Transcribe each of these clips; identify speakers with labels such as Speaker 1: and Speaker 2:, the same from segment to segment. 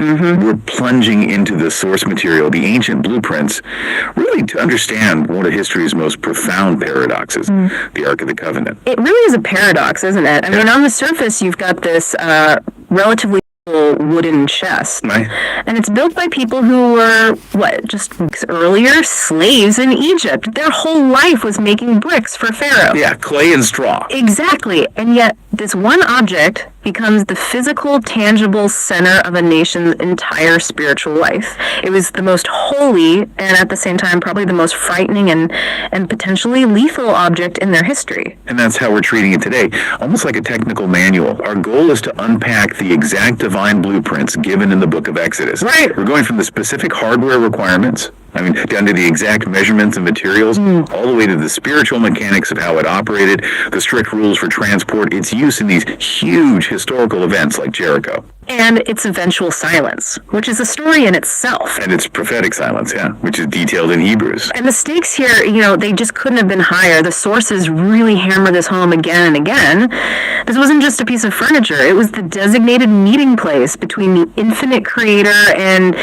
Speaker 1: We're plunging into the source material, the ancient blueprints, really to understand one of history's most profound paradoxes, the Ark of the Covenant.
Speaker 2: It really is a paradox, isn't it? I mean, on the surface, you've got this relatively wooden chest.
Speaker 1: Right.
Speaker 2: And it's built by people who were, just weeks earlier, slaves in Egypt. Their whole life was making bricks for Pharaoh.
Speaker 1: Yeah, clay and straw.
Speaker 2: Exactly. And yet, this one object becomes the physical, tangible center of a nation's entire spiritual life. It was the most holy, and at the same time, probably the most frightening and potentially lethal object in their history.
Speaker 1: And that's how we're treating it today, almost like a technical manual. Our goal is to unpack the exact divine blueprints given in the book of Exodus.
Speaker 2: Right.
Speaker 1: We're going from the specific hardware requirements, down to the exact measurements and materials, all the way to the spiritual mechanics of how it operated, the strict rules for transport, its use in these huge historical events like Jericho.
Speaker 2: And its eventual silence, which is a story in itself.
Speaker 1: And its prophetic silence, which is detailed in Hebrews.
Speaker 2: And the stakes here, they just couldn't have been higher. The sources really hammer this home again and again. This wasn't just a piece of furniture. It was the designated meeting place between the infinite creator and,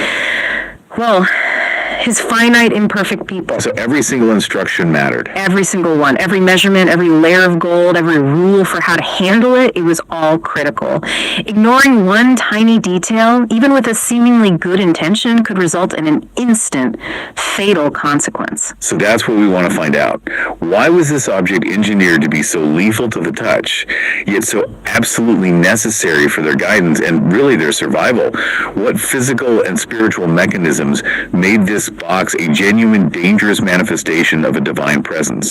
Speaker 2: his finite, imperfect people.
Speaker 1: So every single instruction mattered.
Speaker 2: Every single one. Every measurement, every layer of gold, every rule for how to handle it, it was all critical. Ignoring one tiny detail, even with a seemingly good intention, could result in an instant, fatal consequence.
Speaker 1: So that's what we want to find out. Why was this object engineered to be so lethal to the touch, yet so absolutely necessary for their guidance and really their survival? What physical and spiritual mechanisms made this box a genuine, dangerous manifestation of a divine presence?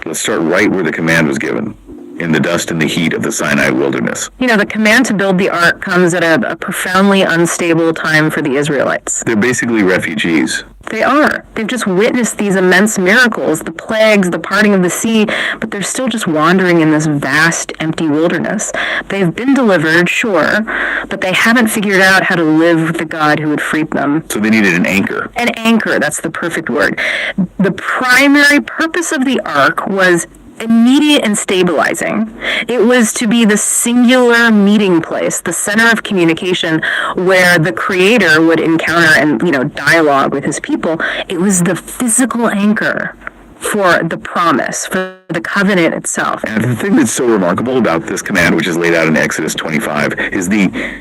Speaker 1: Let's start right where the command was given, in the dust and the heat of the Sinai wilderness.
Speaker 2: The command to build the ark comes at a profoundly unstable time for the Israelites.
Speaker 1: They're basically refugees.
Speaker 2: They are. They've just witnessed these immense miracles, the plagues, the parting of the sea, but they're still just wandering in this vast, empty wilderness. They've been delivered, sure, but they haven't figured out how to live with the God who had freed them.
Speaker 1: So they needed an anchor.
Speaker 2: An anchor, that's the perfect word. The primary purpose of the ark was immediate and stabilizing. It was to be the singular meeting place, the center of communication where the creator would encounter and, dialogue with his people. It was the physical anchor for the promise, for the covenant itself.
Speaker 1: And the thing that's so remarkable about this command, which is laid out in Exodus 25, is the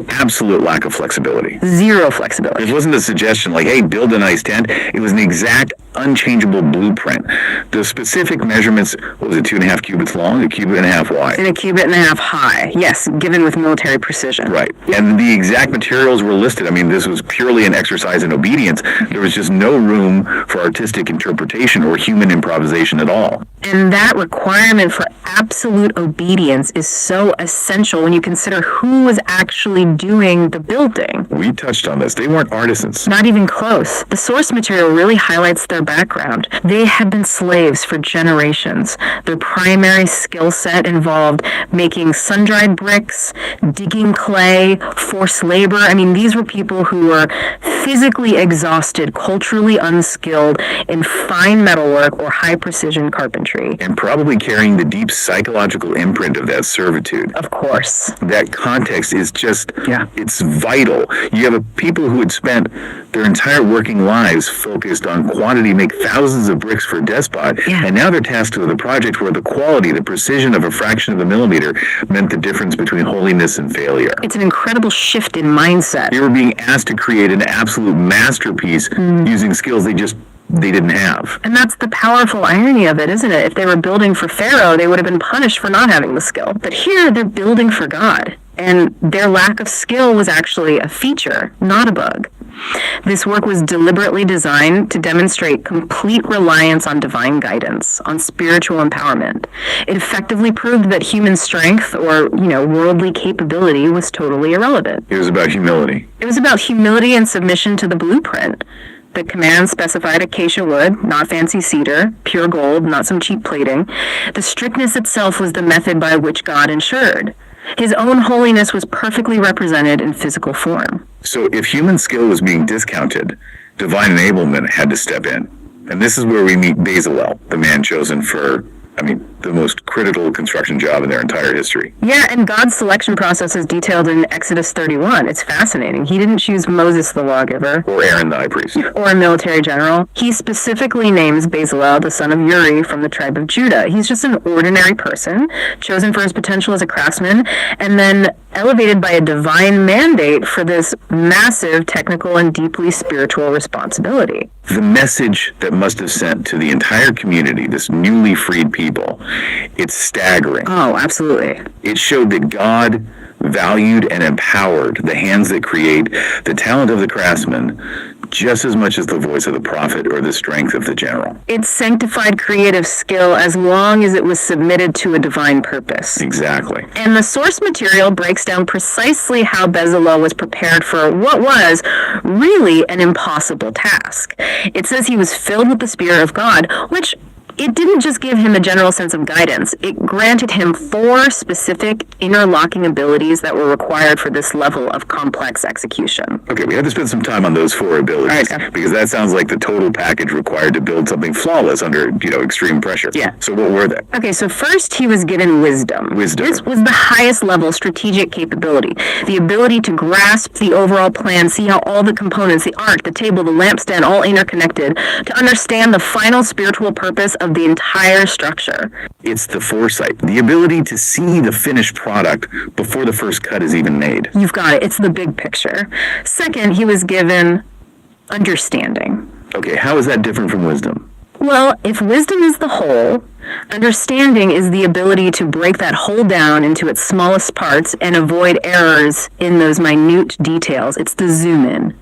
Speaker 1: absolute lack of flexibility.
Speaker 2: Zero flexibility.
Speaker 1: It wasn't a suggestion like, hey, build a nice tent. It was an exact, unchangeable blueprint. The specific measurements, 2.5 cubits long, a cubit and a half wide?
Speaker 2: And a cubit and a half high, yes, given with military precision.
Speaker 1: Right. And the exact materials were listed. This was purely an exercise in obedience. There was just no room for artistic interpretation or human improvisation at all.
Speaker 2: And that requirement for absolute obedience is so essential when you consider who was actually doing the building.
Speaker 1: We touched on this. They weren't artisans.
Speaker 2: Not even close. The source material really highlights their background. They had been slaves for generations. Their primary skill set involved making sun-dried bricks, digging clay, forced labor. These were people who were physically exhausted, culturally unskilled in fine metalwork or high-precision carpentry.
Speaker 1: And probably carrying the deep psychological imprint of that servitude.
Speaker 2: Of course.
Speaker 1: That context is just, it's vital. You have people who had spent their entire working lives focused on quantity, make thousands of bricks for a despot, and now they're tasked with a project where the quality, the precision of a fraction of a millimeter meant the difference between holiness and failure.
Speaker 2: It's an incredible shift in mindset.
Speaker 1: They were being asked to create an absolute masterpiece using skills they didn't have.
Speaker 2: And that's the powerful irony of it, isn't it? If they were building for Pharaoh, they would have been punished for not having the skill. But here, they're building for God. And their lack of skill was actually a feature, not a bug. This work was deliberately designed to demonstrate complete reliance on divine guidance, on spiritual empowerment. It effectively proved that human strength or, worldly capability was totally irrelevant.
Speaker 1: It was about humility.
Speaker 2: It was about humility and submission to the blueprint. The command specified acacia wood, not fancy cedar, pure gold, not some cheap plating. The strictness itself was the method by which God ensured. His own holiness was perfectly represented in physical form.
Speaker 1: So if human skill was being discounted, divine enablement had to step in. And this is where we meet Bezalel, the man chosen for, the most critical construction job in their entire history.
Speaker 2: Yeah, and God's selection process is detailed in Exodus 31. It's fascinating. He didn't choose Moses the lawgiver.
Speaker 1: Or Aaron the high priest.
Speaker 2: Or a military general. He specifically names Bezalel, the son of Uri, from the tribe of Judah. He's just an ordinary person, chosen for his potential as a craftsman, and then elevated by a divine mandate for this massive technical and deeply spiritual responsibility.
Speaker 1: The message that must have sent to the entire community, this newly freed people, it's staggering.
Speaker 2: Oh, absolutely.
Speaker 1: It showed that God valued and empowered the hands that create, the talent of the craftsman, just as much as the voice of the prophet or the strength of the general.
Speaker 2: It sanctified creative skill as long as it was submitted to a divine purpose.
Speaker 1: Exactly.
Speaker 2: And the source material breaks down precisely how Bezalel was prepared for what was really an impossible task. It says he was filled with the Spirit of God, which it didn't just give him a general sense of guidance. It granted him 4 specific interlocking abilities that were required for this level of complex execution.
Speaker 1: Okay, we have to spend some time on those 4 abilities, because that sounds like the total package required to build something flawless under, extreme pressure.
Speaker 2: Yeah.
Speaker 1: So what were they?
Speaker 2: Okay, so first he was given wisdom.
Speaker 1: Wisdom.
Speaker 2: This was the highest level strategic capability. The ability to grasp the overall plan, see how all the components, the ark, the table, the lampstand, all interconnected, to understand the final spiritual purpose of the entire structure.
Speaker 1: It's the foresight, the ability to see the finished product before the first cut is even made.
Speaker 2: You've got it. It's the big picture. Second, he was given understanding.
Speaker 1: Okay, how is that different from wisdom?
Speaker 2: Well, if wisdom is the whole, understanding is the ability to break that whole down into its smallest parts and avoid errors in those minute details. It's the zoom in.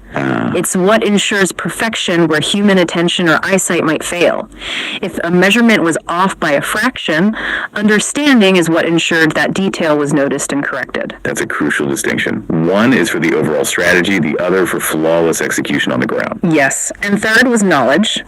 Speaker 2: It's what ensures perfection where human attention or eyesight might fail. If a measurement was off by a fraction, understanding is what ensured that detail was noticed and corrected.
Speaker 1: That's a crucial distinction. One is for the overall strategy, the other for flawless execution on the ground.
Speaker 2: Yes. And third was knowledge.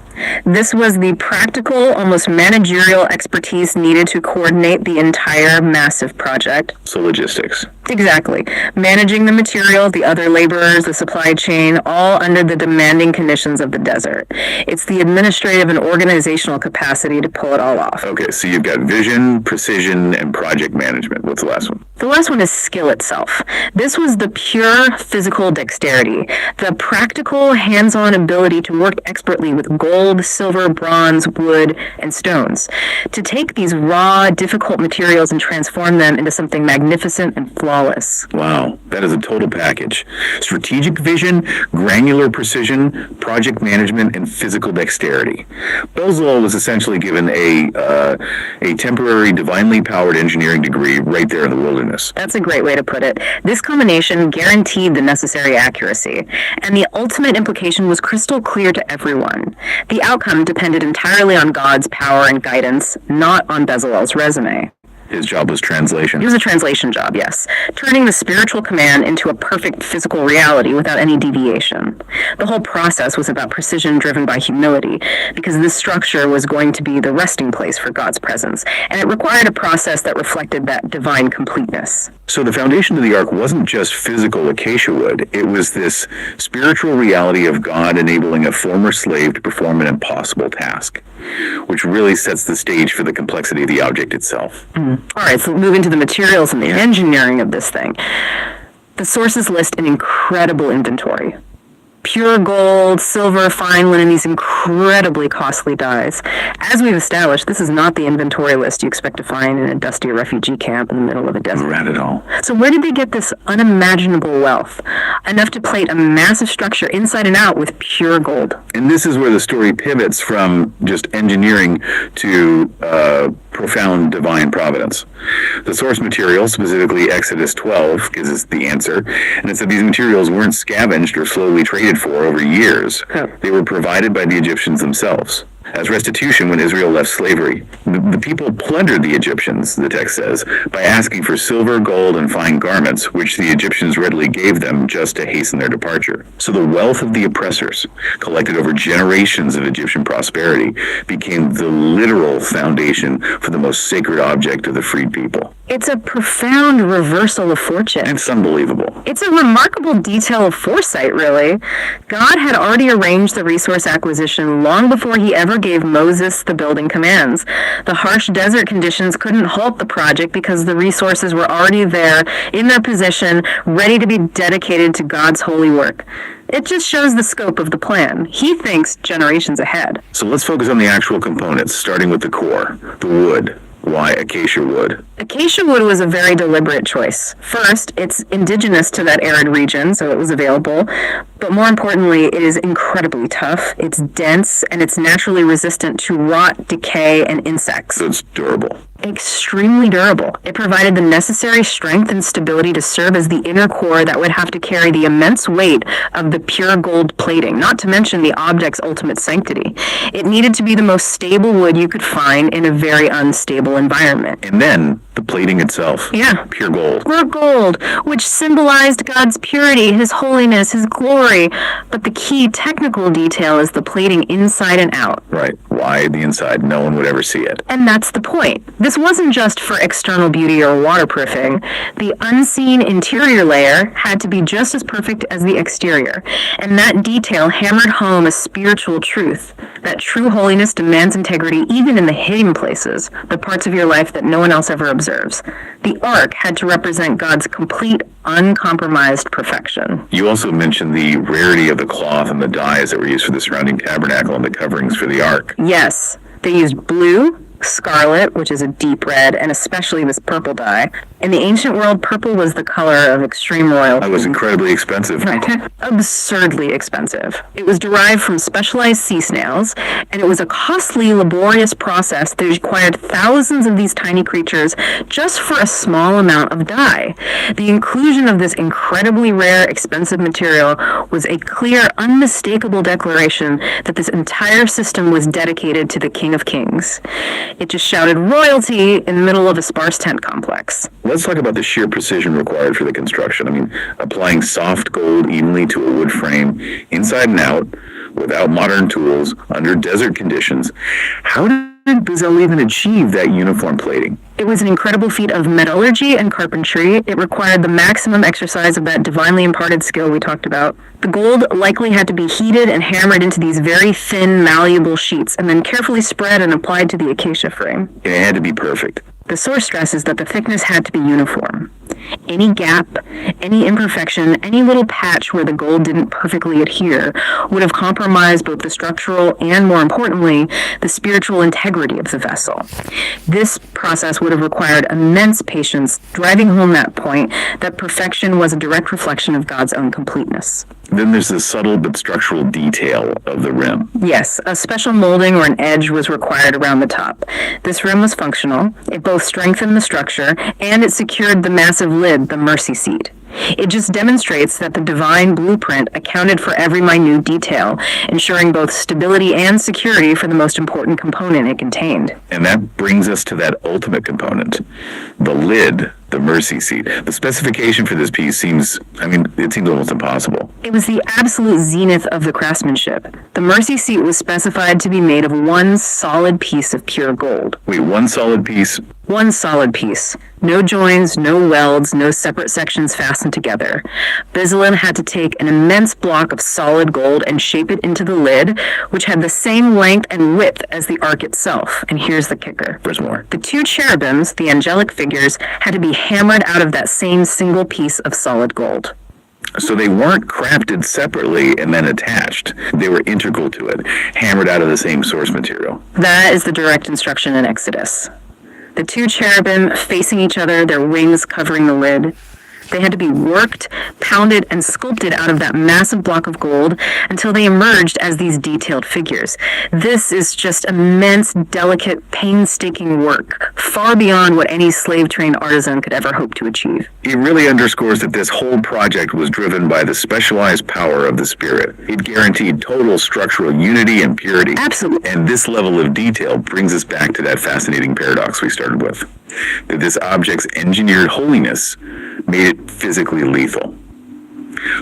Speaker 2: This was the practical, almost managerial expertise needed to coordinate the entire massive project.
Speaker 1: So logistics.
Speaker 2: Exactly. Managing the material, the other laborers, the supply chain, all under the demanding conditions of the desert. It's the administrative and organizational capacity to pull it all off.
Speaker 1: Okay, so you've got vision, precision, and project management. What's the last one?
Speaker 2: The last one is skill itself. This was the pure physical dexterity, the practical, hands-on ability to work expertly with gold, silver, bronze, wood, and stones. To take these raw, difficult materials and transform them into something magnificent and flawless.
Speaker 1: Wow, that is a total package. Strategic vision, granular precision, project management, and physical dexterity. Bezalel was essentially given a temporary, divinely powered engineering degree right there in the wilderness.
Speaker 2: That's a great way to put it. This combination guaranteed the necessary accuracy, and the ultimate implication was crystal clear to everyone. The outcome depended entirely on God's power and guidance, not on Bezalel's resume.
Speaker 1: His job was translation.
Speaker 2: It was a translation job, yes. Turning the spiritual command into a perfect physical reality without any deviation. The whole process was about precision driven by humility, because this structure was going to be the resting place for God's presence, and it required a process that reflected that divine completeness.
Speaker 1: So the foundation of the ark wasn't just physical acacia wood. It was this spiritual reality of God enabling a former slave to perform an impossible task, which really sets the stage for the complexity of the object itself.
Speaker 2: All right, so move into the materials and the engineering of this thing. The sources list an incredible inventory. Pure gold, silver, fine linen, these incredibly costly dyes. As we've established, this is not the inventory list you expect to find in a dusty refugee camp in the middle of a desert.
Speaker 1: Not at all.
Speaker 2: So where did they get this unimaginable wealth? Enough to plate a massive structure inside and out with pure gold.
Speaker 1: And this is where the story pivots from just engineering to profound divine providence. The source material, specifically Exodus 12, gives us the answer, and it said these materials weren't scavenged or slowly traded for over years. They were provided by the Egyptians themselves. As restitution when Israel left slavery, the people plundered the Egyptians, the text says, by asking for silver, gold, and fine garments, which the Egyptians readily gave them just to hasten their departure. So the wealth of the oppressors, collected over generations of Egyptian prosperity, became the literal foundation for the most sacred object of the freed people.
Speaker 2: It's a profound reversal of fortune.
Speaker 1: It's unbelievable.
Speaker 2: It's a remarkable detail of foresight, really. God had already arranged the resource acquisition long before he ever gave Moses the building commands. The harsh desert conditions couldn't halt the project because the resources were already there, in their position, ready to be dedicated to God's holy work. It just shows the scope of the plan. He thinks generations ahead.
Speaker 1: So let's focus on the actual components, starting with the core, the wood. Why acacia wood?
Speaker 2: Acacia wood was a very deliberate choice. First, it's indigenous to that arid region, so it was available. But more importantly, it is incredibly tough, it's dense, and it's naturally resistant to rot, decay, and insects.
Speaker 1: So it's durable.
Speaker 2: Extremely durable. It provided the necessary strength and stability to serve as the inner core that would have to carry the immense weight of the pure gold plating, not to mention the object's ultimate sanctity. It needed to be the most stable wood you could find in a very unstable environment.
Speaker 1: And then the plating itself.
Speaker 2: Yeah.
Speaker 1: Pure gold.
Speaker 2: Pure gold, which symbolized God's purity, His holiness, His glory. But the key technical detail is the plating inside and out.
Speaker 1: Right. Why the inside? No one would ever see it.
Speaker 2: And that's the point. This wasn't just for external beauty or waterproofing. The unseen interior layer had to be just as perfect as the exterior. And that detail hammered home a spiritual truth, that true holiness demands integrity even in the hidden places, the parts of your life that no one else ever observes. The ark had to represent God's complete, uncompromised perfection.
Speaker 1: You also mentioned the rarity of the cloth and the dyes that were used for the surrounding tabernacle and the coverings for the ark.
Speaker 2: Yes, they used blue, scarlet, which is a deep red, and especially this purple dye. In the ancient world, purple was the color of extreme royalty.
Speaker 1: That was incredibly expensive.
Speaker 2: Right. Absurdly expensive. It was derived from specialized sea snails, and it was a costly, laborious process that required thousands of these tiny creatures just for a small amount of dye. The inclusion of this incredibly rare, expensive material was a clear, unmistakable declaration that this entire system was dedicated to the King of Kings. It just shouted royalty in the middle of a sparse tent complex.
Speaker 1: Let's talk about the sheer precision required for the construction. I mean, applying soft gold evenly to a wood frame, inside and out, without modern tools, under desert conditions. How did Bazell even achieve that uniform plating?
Speaker 2: It was an incredible feat of metallurgy and carpentry. It required the maximum exercise of that divinely imparted skill we talked about. The gold likely had to be heated and hammered into these very thin, malleable sheets, and then carefully spread and applied to the acacia frame.
Speaker 1: And it had to be perfect.
Speaker 2: The source stresses that the thickness had to be uniform. Any gap, any imperfection, any little patch where the gold didn't perfectly adhere would have compromised both the structural and, more importantly, the spiritual integrity of the vessel. This process would have required immense patience, driving home that point that perfection was a direct reflection of God's own completeness.
Speaker 1: Then there's the subtle but structural detail of the rim.
Speaker 2: Yes, a special molding or an edge was required around the top. This rim was functional. It both strengthened the structure and it secured the massive lid, the mercy seat. It just demonstrates that the divine blueprint accounted for every minute detail, ensuring both stability and security for the most important component it contained.
Speaker 1: And that brings us to that ultimate component, the lid, the mercy seat. The specification for this piece seems almost impossible.
Speaker 2: It was the absolute zenith of the craftsmanship. The mercy seat was specified to be made of one solid piece of pure gold.
Speaker 1: Wait, one solid piece?
Speaker 2: One solid piece. No joins, no welds, no separate sections fastened together. Bezalel had to take an immense block of solid gold and shape it into the lid, which had the same length and width as the ark itself. And here's the kicker.
Speaker 1: There's more.
Speaker 2: The two cherubims, the angelic figures, had to be hammered out of that same single piece of solid gold.
Speaker 1: So they weren't crafted separately and then attached. They were integral to it, hammered out of the same source material.
Speaker 2: That is the direct instruction in Exodus. The two cherubim facing each other, their wings covering the lid. They had to be worked, pounded, and sculpted out of that massive block of gold until they emerged as these detailed figures. This is just immense, delicate, painstaking work, far beyond what any slave-trained artisan could ever hope to achieve.
Speaker 1: It really underscores that this whole project was driven by the specialized power of the Spirit. It guaranteed total structural unity and purity.
Speaker 2: Absolutely.
Speaker 1: And this level of detail brings us back to that fascinating paradox we started with, that this object's engineered holiness made it physically lethal.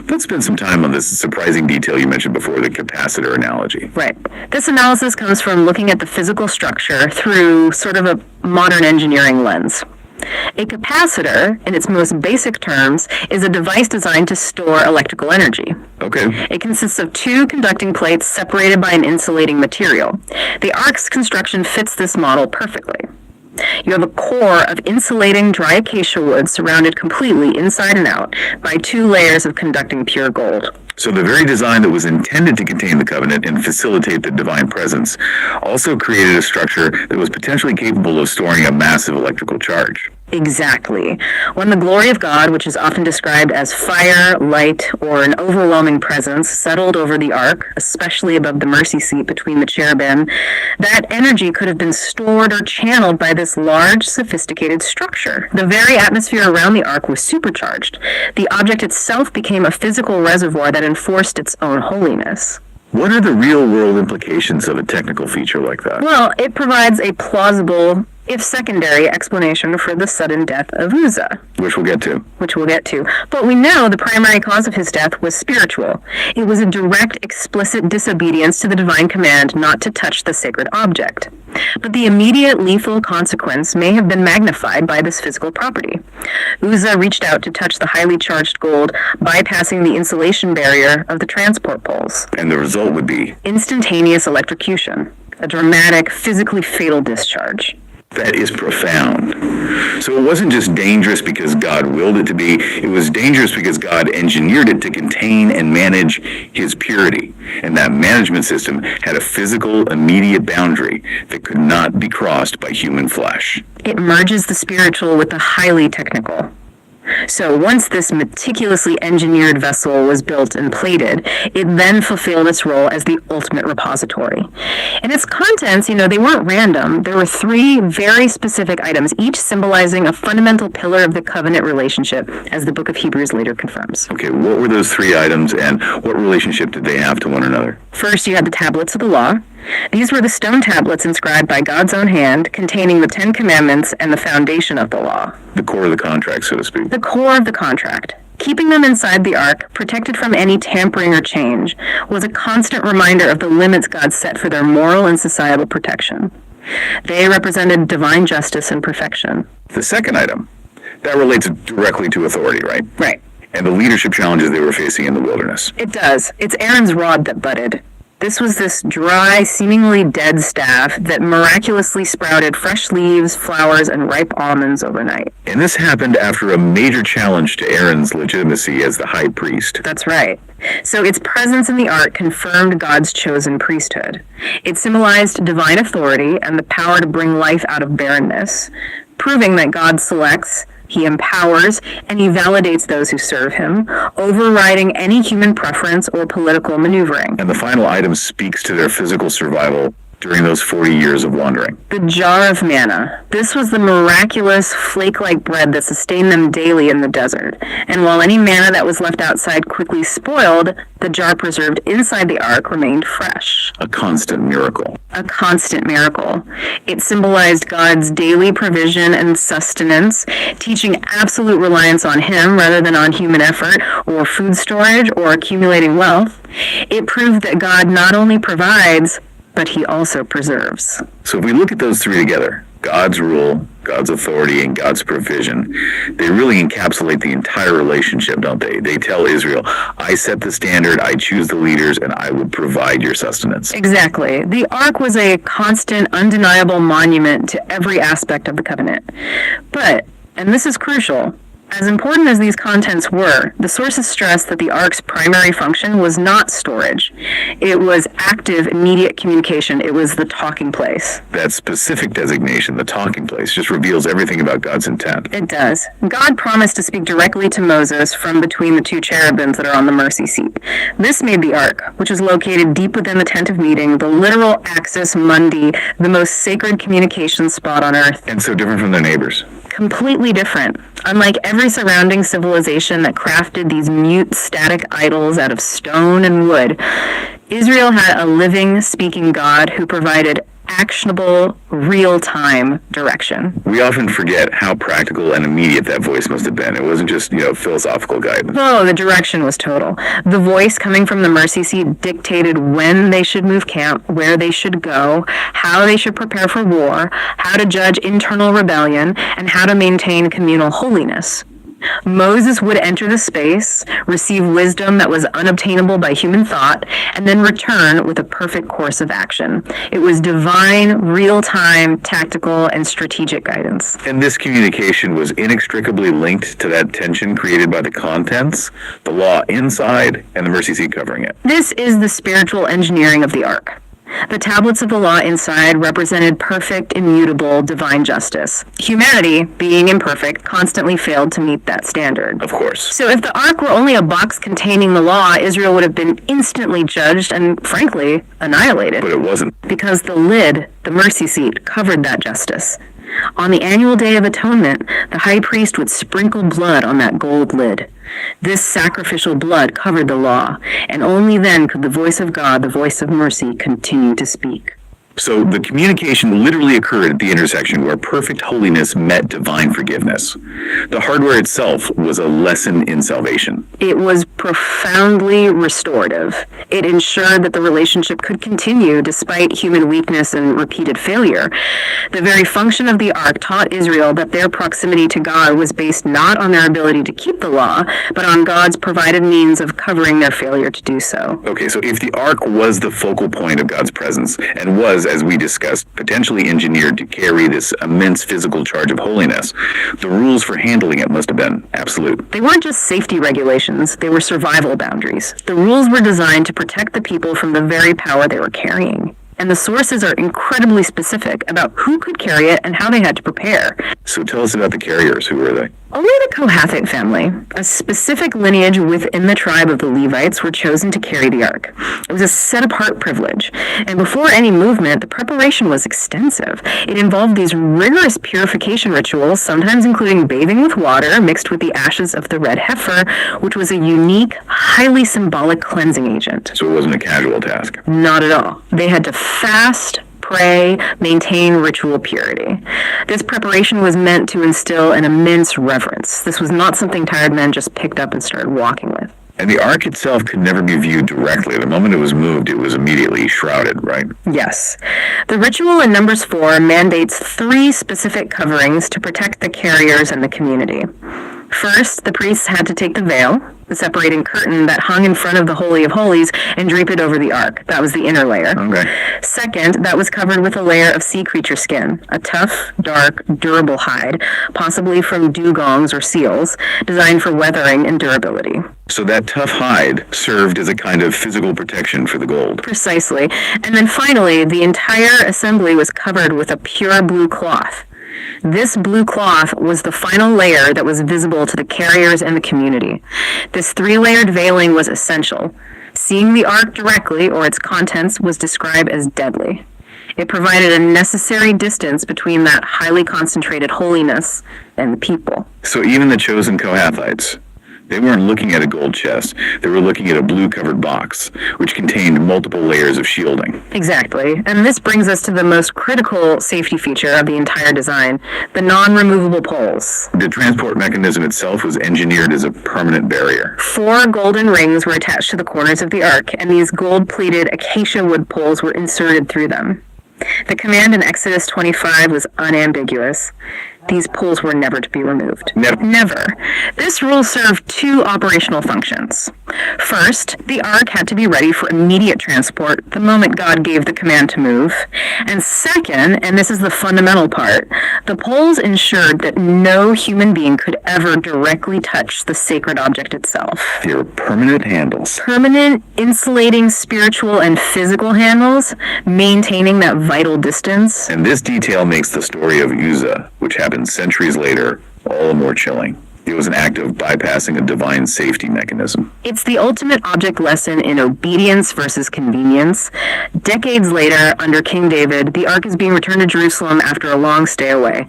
Speaker 1: Let's spend some time on this surprising detail you mentioned before, the capacitor analogy.
Speaker 2: Right. This analysis comes from looking at the physical structure through sort of a modern engineering lens. A capacitor, in its most basic terms, is a device designed to store electrical energy.
Speaker 1: Okay.
Speaker 2: It consists of two conducting plates separated by an insulating material. The ark's construction fits this model perfectly. You have a core of insulating dry acacia wood surrounded completely inside and out by two layers of conducting pure gold.
Speaker 1: So the very design that was intended to contain the covenant and facilitate the divine presence also created a structure that was potentially capable of storing a massive electrical charge.
Speaker 2: Exactly. When the glory of God, which is often described as fire, light, or an overwhelming presence, settled over the ark, especially above the mercy seat between the cherubim, that energy could have been stored or channeled by this large, sophisticated structure. The very atmosphere around the ark was supercharged. The object itself became a physical reservoir that enforced its own holiness.
Speaker 1: What are the real-world implications of a technical feature like that?
Speaker 2: Well, it provides a plausible, if secondary, explanation for the sudden death of Uzzah.
Speaker 1: Which we'll get to.
Speaker 2: But we know the primary cause of his death was spiritual. It was a direct, explicit disobedience to the divine command not to touch the sacred object. But the immediate lethal consequence may have been magnified by this physical property. Uzzah reached out to touch the highly charged gold, bypassing the insulation barrier of the transport poles.
Speaker 1: And the result would be
Speaker 2: instantaneous electrocution, a dramatic, physically fatal discharge.
Speaker 1: That is profound. So it wasn't just dangerous because God willed it to be, it was dangerous because God engineered it to contain and manage his purity. And that management system had a physical, immediate boundary that could not be crossed by human flesh.
Speaker 2: It merges the spiritual with the highly technical. So once this meticulously engineered vessel was built and plated, it then fulfilled its role as the ultimate repository. And its contents, they weren't random. There were three very specific items, each symbolizing a fundamental pillar of the covenant relationship, as the book of Hebrews later confirms.
Speaker 1: Okay, what were those three items and what relationship did they have to one another?
Speaker 2: First, you had the tablets of the law. These were the stone tablets inscribed by God's own hand, containing the 10 Commandments and the foundation of the law.
Speaker 1: The core of the contract, so to speak.
Speaker 2: The core of the contract. Keeping them inside the ark, protected from any tampering or change, was a constant reminder of the limits God set for their moral and societal protection. They represented divine justice and perfection.
Speaker 1: The second item, that relates directly to authority, right?
Speaker 2: Right.
Speaker 1: And the leadership challenges they were facing in the wilderness.
Speaker 2: It does. It's Aaron's rod that budded. This was this dry, seemingly dead staff that miraculously sprouted fresh leaves, flowers, and ripe almonds overnight.
Speaker 1: And this happened after a major challenge to Aaron's legitimacy as the high priest.
Speaker 2: That's right. So its presence in the ark confirmed God's chosen priesthood. It symbolized divine authority and the power to bring life out of barrenness, proving that God selects, he empowers, and he validates those who serve him, overriding any human preference or political maneuvering.
Speaker 1: And the final item speaks to their physical survival during those 40 years of wandering.
Speaker 2: The jar of manna. This was the miraculous, flake-like bread that sustained them daily in the desert. And while any manna that was left outside quickly spoiled, the jar preserved inside the ark remained fresh.
Speaker 1: A constant miracle.
Speaker 2: A constant miracle. It symbolized God's daily provision and sustenance, teaching absolute reliance on him rather than on human effort or food storage or accumulating wealth. It proved that God not only provides, but he also preserves.
Speaker 1: So if we look at those three together, God's rule, God's authority, and God's provision, they really encapsulate the entire relationship, don't they? They tell Israel, I set the standard, I choose the leaders, and I will provide your sustenance.
Speaker 2: Exactly. The ark was a constant, undeniable monument to every aspect of the covenant. But, and this is crucial, as important as these contents were, the sources stressed that the ark's primary function was not storage. It was active, immediate communication. It was the talking place.
Speaker 1: That specific designation, the talking place, just reveals everything about God's intent.
Speaker 2: It does. God promised to speak directly to Moses from between the two cherubims that are on the mercy seat. This made the ark, which is located deep within the tent of meeting, the literal axis mundi, the most sacred communication spot on earth.
Speaker 1: And so different from their neighbors.
Speaker 2: Completely different. Unlike every surrounding civilization that crafted these mute, static idols out of stone and wood, Israel had a living, speaking God who provided actionable, real-time direction.
Speaker 1: We often forget how practical and immediate that voice must have been. It wasn't just, philosophical guidance.
Speaker 2: Oh, the direction was total. The voice coming from the mercy seat dictated when they should move camp, where they should go, how they should prepare for war, how to judge internal rebellion, and how to maintain communal holiness. Moses would enter the space, receive wisdom that was unobtainable by human thought, and then return with a perfect course of action. It was divine, real-time, tactical, and strategic guidance.
Speaker 1: And this communication was inextricably linked to that tension created by the contents, the law inside, and the mercy seat covering it.
Speaker 2: This is the spiritual engineering of the Ark. The tablets of the law inside represented perfect, immutable, divine justice. Humanity, being imperfect, constantly failed to meet that standard.
Speaker 1: Of course.
Speaker 2: So if the Ark were only a box containing the law, Israel would have been instantly judged and, frankly, annihilated.
Speaker 1: But it wasn't.
Speaker 2: Because the lid, the mercy seat, covered that justice. On the annual Day of Atonement, the high priest would sprinkle blood on that gold lid. This sacrificial blood covered the law, and only then could the voice of God, the voice of mercy, continue to speak.
Speaker 1: So the communication literally occurred at the intersection where perfect holiness met divine forgiveness. The hardware itself was a lesson in salvation.
Speaker 2: It was profoundly restorative. It ensured that the relationship could continue despite human weakness and repeated failure. The very function of the Ark taught Israel that their proximity to God was based not on their ability to keep the law, but on God's provided means of covering their failure to do so.
Speaker 1: Okay, so if the Ark was the focal point of God's presence and was, as we discussed, potentially engineered to carry this immense physical charge of holiness, the rules for handling it must have been absolute.
Speaker 2: They weren't just safety regulations, they were survival boundaries. The rules were designed to protect the people from the very power they were carrying. And the sources are incredibly specific about who could carry it and how they had to prepare.
Speaker 1: So tell us about the carriers. Who were they?
Speaker 2: Only the Kohathite family, a specific lineage within the tribe of the Levites, were chosen to carry the Ark. It was a set-apart privilege, and before any movement, the preparation was extensive. It involved these rigorous purification rituals, sometimes including bathing with water mixed with the ashes of the red heifer, which was a unique, highly symbolic cleansing agent.
Speaker 1: So it wasn't a casual task.
Speaker 2: Not at all. They had to fast, pray, maintain ritual purity. This preparation was meant to instill an immense reverence. This was not something tired men just picked up and started walking with.
Speaker 1: And the Ark itself could never be viewed directly. The moment it was moved, it was immediately shrouded, right?
Speaker 2: Yes. The ritual in Numbers 4 mandates 3 specific coverings to protect the carriers and the community. First, the priests had to take the veil, the separating curtain that hung in front of the Holy of Holies, and drape it over the Ark. That was the inner layer.
Speaker 1: Okay.
Speaker 2: Second, that was covered with a layer of sea creature skin, a tough, dark, durable hide, possibly from dugongs or seals, designed for weathering and durability.
Speaker 1: So that tough hide served as a kind of physical protection for the gold.
Speaker 2: Precisely. And then finally, the entire assembly was covered with a pure blue cloth. This blue cloth was the final layer that was visible to the carriers and the community. This 3-layered veiling was essential. Seeing the Ark directly or its contents was described as deadly. It provided a necessary distance between that highly concentrated holiness and the people.
Speaker 1: So even the chosen Kohathites, they weren't looking at a gold chest. They were looking at a blue-covered box, which contained multiple layers of shielding.
Speaker 2: Exactly. And this brings us to the most critical safety feature of the entire design, the non-removable poles.
Speaker 1: The transport mechanism itself was engineered as a permanent barrier.
Speaker 2: 4 golden rings were attached to the corners of the Ark, and these gold-plated acacia wood poles were inserted through them. The command in Exodus 25 was unambiguous. These poles were never to be removed. Never. This rule served 2 operational functions. First, the Ark had to be ready for immediate transport the moment God gave the command to move. And second, and this is the fundamental part, the poles ensured that no human being could ever directly touch the sacred object itself.
Speaker 1: They were permanent handles.
Speaker 2: Permanent, insulating spiritual and physical handles, maintaining that vital distance.
Speaker 1: And this detail makes the story of Uzzah, which happened centuries later, all the more chilling. It was an act of bypassing a divine safety mechanism.
Speaker 2: It's the ultimate object lesson in obedience versus convenience. Decades later, under King David, the ark is being returned to Jerusalem after a long stay away.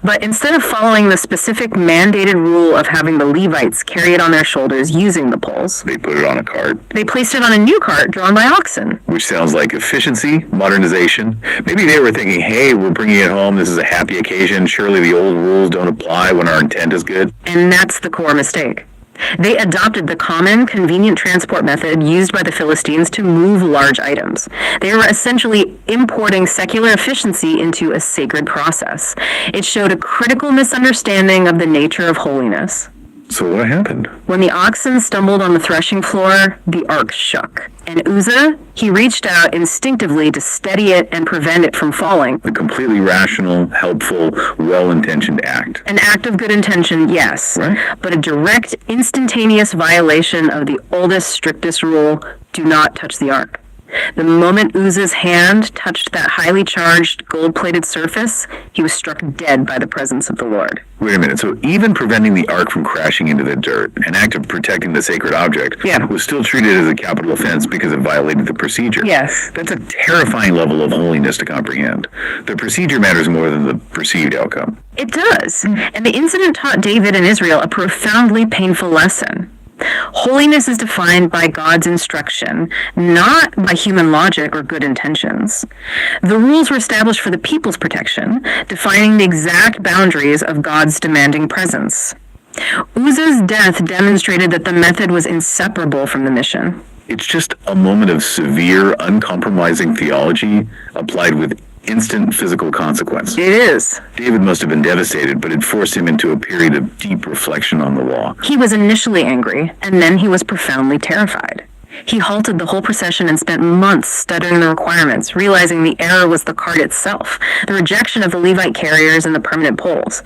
Speaker 2: But instead of following the specific mandated rule of having the Levites carry it on their shoulders using the poles,
Speaker 1: They put it on a cart,
Speaker 2: they placed it on a new cart drawn by oxen.
Speaker 1: which sounds like efficiency, modernization. Maybe they were thinking, hey, we're bringing it home. This is a happy occasion. Surely the old rules don't apply when our intent is good.
Speaker 2: And that's the core mistake. They adopted the common, convenient transport method used by the Philistines to move large items. They were essentially importing secular efficiency into a sacred process. It showed a critical misunderstanding of the nature of holiness.
Speaker 1: So what happened?
Speaker 2: When the oxen stumbled on the threshing floor, the ark shook. And Uzzah, he reached out instinctively to steady it and prevent it from falling.
Speaker 1: A completely rational, helpful, well-intentioned act.
Speaker 2: An act of good intention, yes,
Speaker 1: Right.
Speaker 2: but a direct, instantaneous violation of the oldest, strictest rule, do not touch the ark. The moment Uzzah's hand touched that highly charged, gold-plated surface, he was struck dead by the presence of the Lord.
Speaker 1: Wait a minute. So even preventing the ark from crashing into the dirt, an act of protecting the sacred object,
Speaker 2: Yeah.
Speaker 1: was still treated as a capital offense because it violated the procedure.
Speaker 2: Yes.
Speaker 1: That's a terrifying level of holiness to comprehend. The procedure matters more than the perceived outcome.
Speaker 2: It does. And the incident taught David and Israel a profoundly painful lesson. Holiness is defined by God's instruction, not by human logic or good intentions. The rules were established for the people's protection, defining the exact boundaries of God's demanding presence. Uzzah's death demonstrated that the method was inseparable from the mission.
Speaker 1: It's just a moment of severe, uncompromising theology applied with instant physical consequence.
Speaker 2: It is.
Speaker 1: David must have been devastated, but it forced him into a period of deep reflection on the law.
Speaker 2: He was initially angry, and then he was profoundly terrified. He halted the whole procession and spent months studying the requirements, realizing the error was the cart itself, the rejection of the Levite carriers and the permanent poles.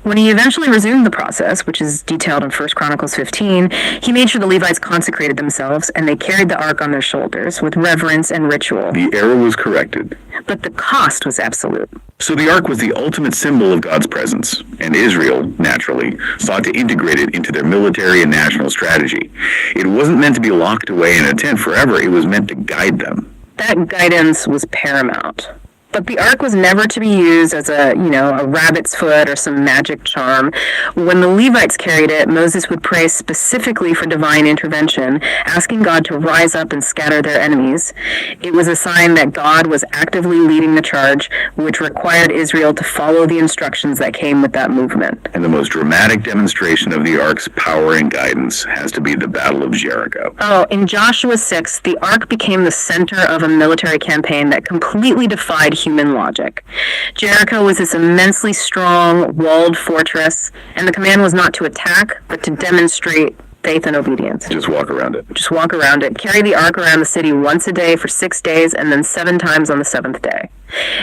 Speaker 2: When he eventually resumed the process, which is detailed in 1 Chronicles 15, he made sure the Levites consecrated themselves and they carried the ark on their shoulders with reverence and ritual.
Speaker 1: The error was corrected.
Speaker 2: But the cost was absolute.
Speaker 1: So the ark was the ultimate symbol of God's presence, and Israel, naturally, sought to integrate it into their military and national strategy. It wasn't meant to be locked away in a tent forever, it was meant to guide them.
Speaker 2: That guidance was paramount. But the ark was never to be used as a rabbit's foot or some magic charm. When the Levites carried it, Moses would pray specifically for divine intervention, asking God to rise up and scatter their enemies. It was a sign that God was actively leading the charge, which required Israel to follow the instructions that came with that movement.
Speaker 1: And the most dramatic demonstration of the ark's power and guidance has to be the Battle of Jericho.
Speaker 2: Oh, in Joshua 6, the ark became the center of a military campaign that completely defied human logic. Jericho was this immensely strong, walled fortress, and the command was not to attack, but to demonstrate faith and obedience.
Speaker 1: Just walk around it.
Speaker 2: Just walk around it. Carry the ark around the city once a day for 6 days, and then 7 times on the 7th day.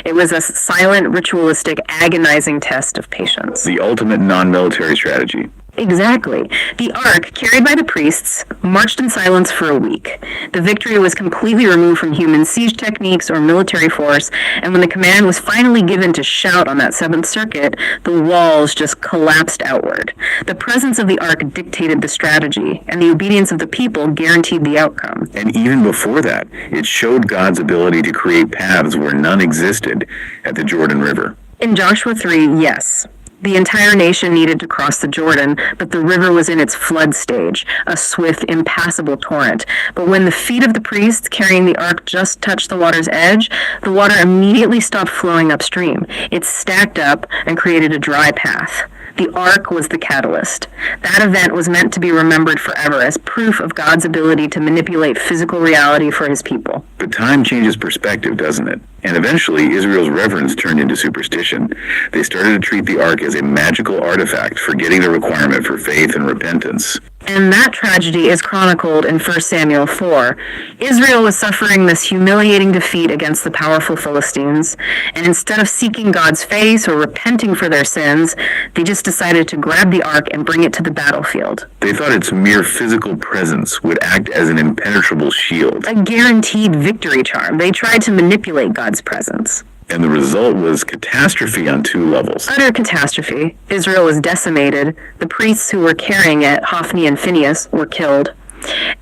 Speaker 2: It was a silent, ritualistic, agonizing test of patience.
Speaker 1: The ultimate non-military strategy.
Speaker 2: Exactly. The ark, carried by the priests, marched in silence for a week. The victory was completely removed from human siege techniques or military force, and when the command was finally given to shout on that 7th circuit, the walls just collapsed outward. The presence of the ark dictated the strategy, and the obedience of the people guaranteed the outcome.
Speaker 1: And even before that, it showed God's ability to create paths where none existed at the Jordan River.
Speaker 2: In Joshua 3, yes. The entire nation needed to cross the Jordan, but the river was in its flood stage, a swift, impassable torrent. But when the feet of the priests carrying the ark just touched the water's edge, the water immediately stopped flowing upstream. It stacked up and created a dry path. The ark was the catalyst. That event was meant to be remembered forever as proof of God's ability to manipulate physical reality for his people.
Speaker 1: But time changes perspective, doesn't it? And eventually, Israel's reverence turned into superstition. They started to treat the ark as a magical artifact, forgetting the requirement for faith and repentance.
Speaker 2: And that tragedy is chronicled in 1 Samuel 4. Israel was suffering this humiliating defeat against the powerful Philistines, and instead of seeking God's face or repenting for their sins, they just decided to grab the ark and bring it to the battlefield.
Speaker 1: They thought its mere physical presence would act as an impenetrable shield.
Speaker 2: A guaranteed victory charm. They tried to manipulate God's presence.
Speaker 1: And the result was catastrophe on two levels.
Speaker 2: Utter catastrophe. Israel was decimated. The priests who were carrying it, Hophni and Phinehas, were killed.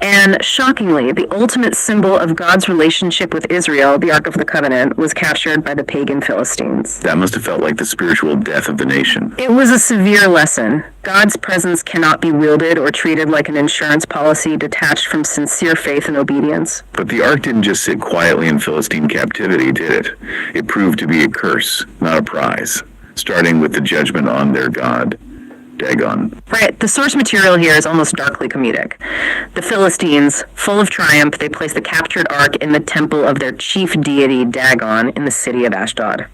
Speaker 2: And shockingly, the ultimate symbol of God's relationship with Israel, the Ark of the Covenant, was captured by the pagan Philistines.
Speaker 1: That must have felt like the spiritual death of the nation.
Speaker 2: It was a severe lesson. God's presence cannot be wielded or treated like an insurance policy detached from sincere faith and obedience.
Speaker 1: But the ark didn't just sit quietly in Philistine captivity, did it? It proved to be a curse, not a prize, starting with the judgment on their God. Dagon.
Speaker 2: Right, the source material here is almost darkly comedic. The Philistines, full of triumph, they placed the captured ark in the temple of their chief deity, Dagon, in the city of Ashdod.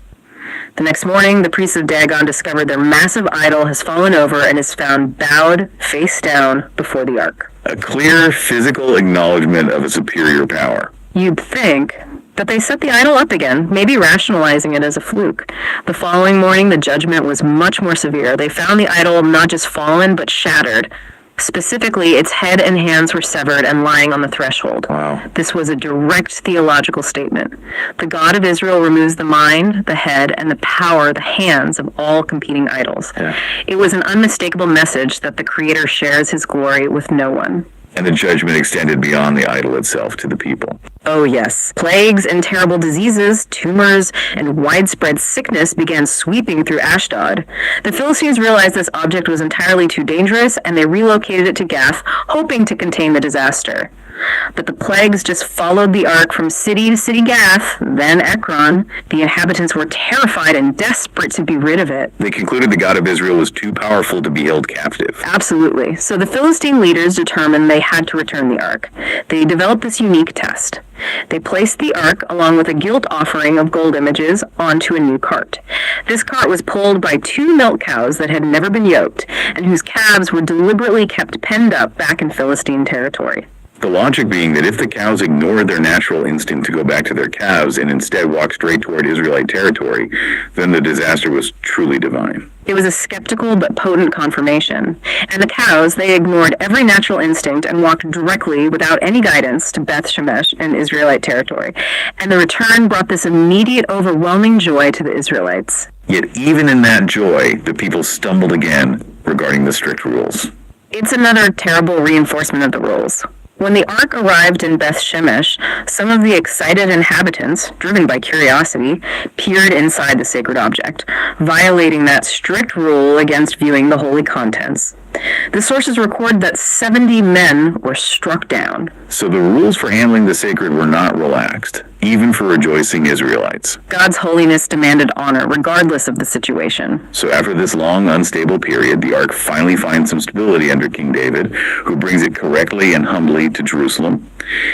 Speaker 2: The next morning, the priests of Dagon discovered their massive idol has fallen over and is found bowed, face down, before the ark.
Speaker 1: A clear physical acknowledgement of a superior power.
Speaker 2: You'd think that they set the idol up again, maybe rationalizing it as a fluke. The following morning, the judgment was much more severe. They found the idol not just fallen, but shattered. Specifically, its head and hands were severed and lying on the threshold.
Speaker 1: Wow.
Speaker 2: This was a direct theological statement. The God of Israel removes the mind, the head, and the power, the hands of all competing idols.
Speaker 1: Yeah.
Speaker 2: It was an unmistakable message that the Creator shares his glory with no one.
Speaker 1: And the judgment extended beyond the idol itself to the people.
Speaker 2: Oh yes. Plagues and terrible diseases, tumors, and widespread sickness began sweeping through Ashdod. The Philistines realized this object was entirely too dangerous, and they relocated it to Gath, hoping to contain the disaster. But the plagues just followed the ark from city to city Gath, then Ekron. The inhabitants were terrified and desperate to be rid of it.
Speaker 1: They concluded the God of Israel was too powerful to be held captive.
Speaker 2: Absolutely. So the Philistine leaders determined they had to return the ark. They developed this unique test. They placed the ark, along with a guilt offering of gold images, onto a new cart. This cart was pulled by 2 milk cows that had never been yoked, and whose calves were deliberately kept penned up back in Philistine territory.
Speaker 1: The logic being that if the cows ignored their natural instinct to go back to their calves and instead walked straight toward Israelite territory, then the disaster was truly divine.
Speaker 2: It was a skeptical but potent confirmation. And the cows, they ignored every natural instinct and walked directly, without any guidance, to Beth Shemesh in Israelite territory. And the return brought this immediate, overwhelming joy to the Israelites.
Speaker 1: Yet even in that joy, the people stumbled again regarding the strict rules.
Speaker 2: It's another terrible reinforcement of the rules. When the ark arrived in Beth Shemesh, some of the excited inhabitants, driven by curiosity, peered inside the sacred object, violating that strict rule against viewing the holy contents. The sources record that 70 men were struck down.
Speaker 1: So the rules for handling the sacred were not relaxed, even for rejoicing Israelites.
Speaker 2: God's holiness demanded honor, regardless of the situation.
Speaker 1: So after this long, unstable period, the ark finally finds some stability under King David, who brings it correctly and humbly to Jerusalem.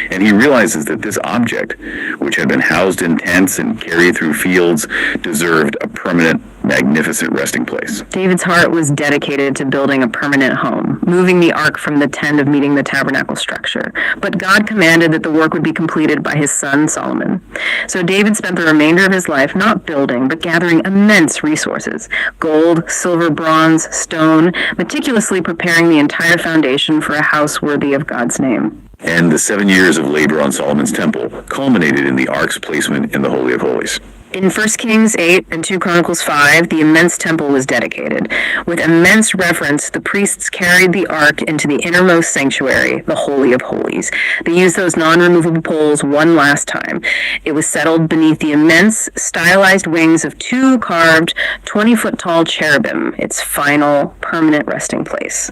Speaker 1: And he realizes that this object, which had been housed in tents and carried through fields, deserved a permanent, magnificent resting place.
Speaker 2: David's heart was dedicated to building a permanent home, moving the ark from the tent of meeting the tabernacle structure. But God commanded that the work would be completed by his son Solomon. So David spent the remainder of his life not building, but gathering immense resources: gold, silver, bronze, stone, meticulously preparing the entire foundation for a house worthy of God's name.
Speaker 1: And the 7 years of labor on Solomon's temple culminated in the ark's placement in the Holy of Holies.
Speaker 2: In 1 Kings 8 and 2 Chronicles 5, the immense temple was dedicated. With immense reverence, the priests carried the ark into the innermost sanctuary, the Holy of Holies. They used those non-removable poles one last time. It was settled beneath the immense, stylized wings of 2 carved, 20-foot-tall cherubim, its final, permanent resting place.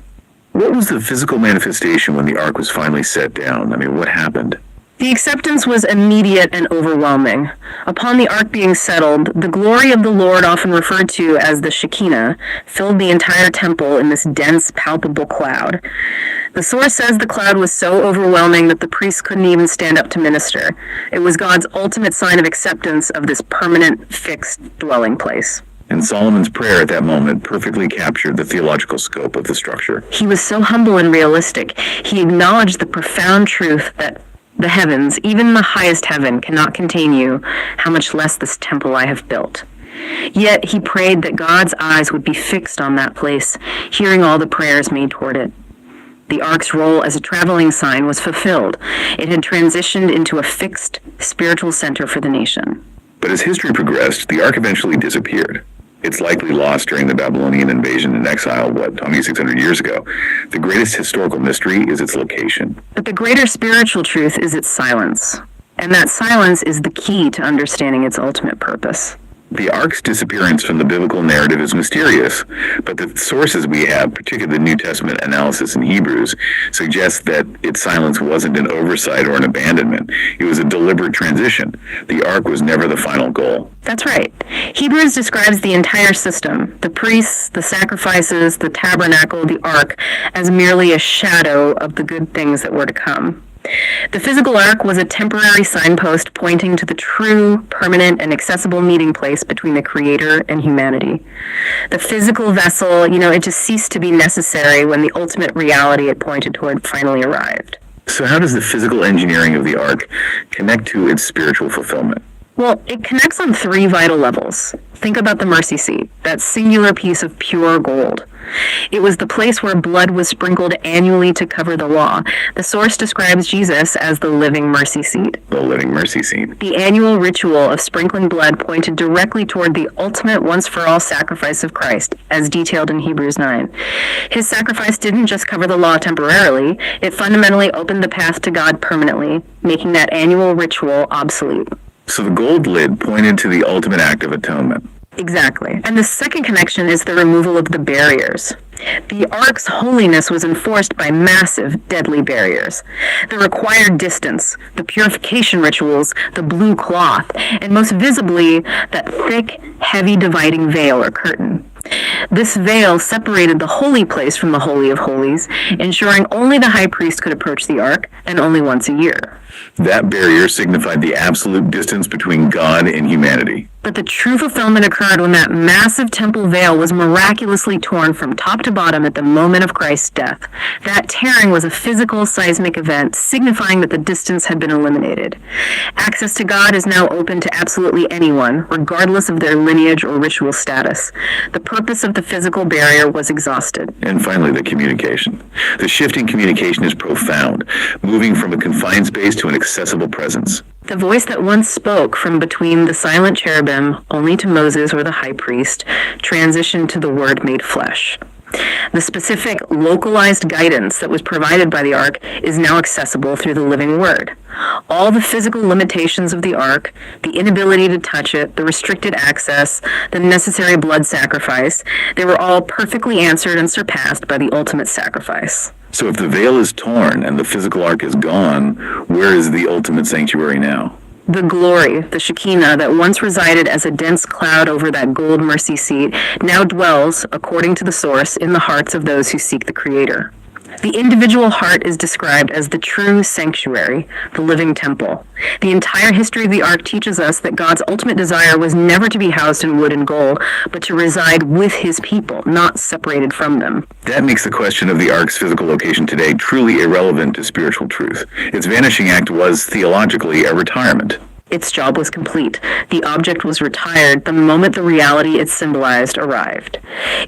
Speaker 1: What was the physical manifestation when the ark was finally set down? I mean, what happened?
Speaker 2: The acceptance was immediate and overwhelming. Upon the ark being settled, the glory of the Lord, often referred to as the Shekinah, filled the entire temple in this dense, palpable cloud. The source says the cloud was so overwhelming that the priests couldn't even stand up to minister. It was God's ultimate sign of acceptance of this permanent, fixed dwelling place.
Speaker 1: And Solomon's prayer at that moment perfectly captured the theological scope of the structure.
Speaker 2: He was so humble and realistic. He acknowledged the profound truth that the heavens, even the highest heaven, cannot contain you, how much less this temple I have built. Yet he prayed that God's eyes would be fixed on that place, hearing all the prayers made toward it. The ark's role as a traveling sign was fulfilled. It had transitioned into a fixed spiritual center for the nation.
Speaker 1: But as history progressed, the ark eventually disappeared. It's likely lost during the Babylonian invasion and exile, 2,600 years ago. The greatest historical mystery is its location.
Speaker 2: But the greater spiritual truth is its silence. And that silence is the key to understanding its ultimate purpose.
Speaker 1: The ark's disappearance from the biblical narrative is mysterious, but the sources we have, particularly the New Testament analysis in Hebrews, suggest that its silence wasn't an oversight or an abandonment. It was a deliberate transition. The ark was never the final goal.
Speaker 2: That's right. Hebrews describes the entire system, the priests, the sacrifices, the tabernacle, the ark, as merely a shadow of the good things that were to come. The physical ark was a temporary signpost pointing to the true, permanent, and accessible meeting place between the Creator and humanity. The physical vessel, it just ceased to be necessary when the ultimate reality it pointed toward finally arrived.
Speaker 1: So how does the physical engineering of the ark connect to its spiritual fulfillment?
Speaker 2: Well, it connects on 3 vital levels. Think about the mercy seat, that singular piece of pure gold. It was the place where blood was sprinkled annually to cover the law. The source describes Jesus as the living mercy seat.
Speaker 1: The living mercy seat.
Speaker 2: The annual ritual of sprinkling blood pointed directly toward the ultimate once-for-all sacrifice of Christ, as detailed in Hebrews 9. His sacrifice didn't just cover the law temporarily, it fundamentally opened the path to God permanently, making that annual ritual obsolete.
Speaker 1: So the gold lid pointed to the ultimate act of atonement.
Speaker 2: Exactly. And the second connection is the removal of the barriers. The ark's holiness was enforced by massive, deadly barriers. The required distance, the purification rituals, the blue cloth, and most visibly, that thick, heavy dividing veil or curtain. This veil separated the holy place from the Holy of Holies, ensuring only the high priest could approach the ark, and only once a year.
Speaker 1: That barrier signified the absolute distance between God and humanity.
Speaker 2: But the true fulfillment occurred when that massive temple veil was miraculously torn from top to bottom at the moment of Christ's death. That tearing was a physical seismic event, signifying that the distance had been eliminated. Access to God is now open to absolutely anyone, regardless of their lineage or ritual status. The purpose of the physical barrier was exhausted.
Speaker 1: And finally, the communication. The shift in communication is profound, moving from a confined space to an accessible presence.
Speaker 2: The voice that once spoke from between the silent cherubim only to Moses or the high priest transitioned to the Word made flesh. The specific, localized guidance that was provided by the ark is now accessible through the living Word. All the physical limitations of the ark, the inability to touch it, the restricted access, the necessary blood sacrifice, they were all perfectly answered and surpassed by the ultimate sacrifice.
Speaker 1: So if the veil is torn and the physical ark is gone, where is the ultimate sanctuary now?
Speaker 2: The glory, the Shekinah, that once resided as a dense cloud over that gold mercy seat, now dwells, according to the source, in the hearts of those who seek the Creator. The individual heart is described as the true sanctuary, the living temple. The entire history of the ark teaches us that God's ultimate desire was never to be housed in wood and gold, but to reside with his people, not separated from them.
Speaker 1: That makes the question of the ark's physical location today truly irrelevant to spiritual truth. Its vanishing act was, theologically, a retirement.
Speaker 2: Its job was complete. The object was retired the moment the reality it symbolized arrived.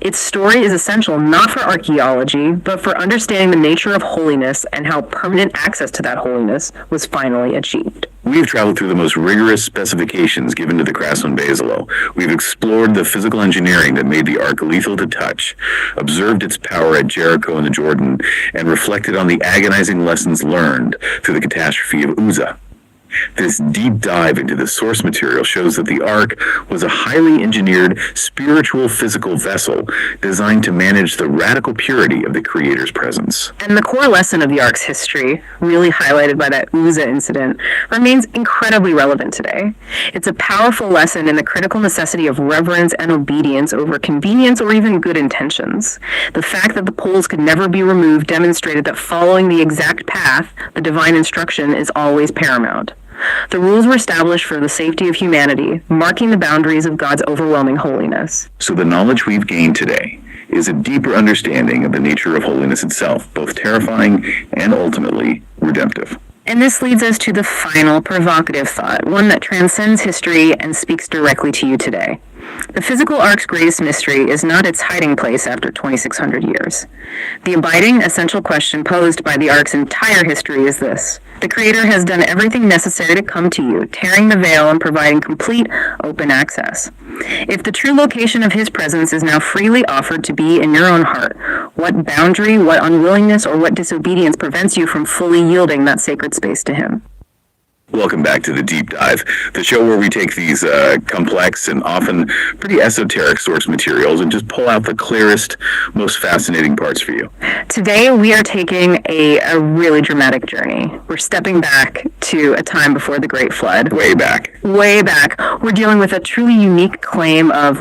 Speaker 2: Its story is essential not for archaeology, but for understanding the nature of holiness and how permanent access to that holiness was finally achieved.
Speaker 1: We've traveled through the most rigorous specifications given to the craftsman Bezalel. We've explored the physical engineering that made the ark lethal to touch, observed its power at Jericho and the Jordan, and reflected on the agonizing lessons learned through the catastrophe of Uzzah. This deep dive into the source material shows that the ark was a highly engineered spiritual physical vessel designed to manage the radical purity of the Creator's presence.
Speaker 2: And the core lesson of the ark's history, really highlighted by that Uzzah incident, remains incredibly relevant today. It's a powerful lesson in the critical necessity of reverence and obedience over convenience or even good intentions. The fact that the poles could never be removed demonstrated that following the exact path, the divine instruction, is always paramount. The rules were established for the safety of humanity, marking the boundaries of God's overwhelming holiness.
Speaker 1: So the knowledge we've gained today is a deeper understanding of the nature of holiness itself, both terrifying and ultimately redemptive.
Speaker 2: And this leads us to the final provocative thought, one that transcends history and speaks directly to you today. The physical ark's greatest mystery is not its hiding place after 2,600 years. The abiding, essential question posed by the ark's entire history is this: The Creator has done everything necessary to come to you, tearing the veil and providing complete open access. If the true location of His presence is now freely offered to be in your own heart, what boundary, what unwillingness, or what disobedience prevents you from fully yielding that sacred space to Him?
Speaker 1: Welcome back to The Deep Dive, the show where we take these complex and often pretty esoteric source materials and just pull out the clearest, most fascinating parts for you.
Speaker 2: Today, we are taking a really dramatic journey. We're stepping back to a time before the Great Flood.
Speaker 1: Way back.
Speaker 2: Way back. We're dealing with a truly unique claim of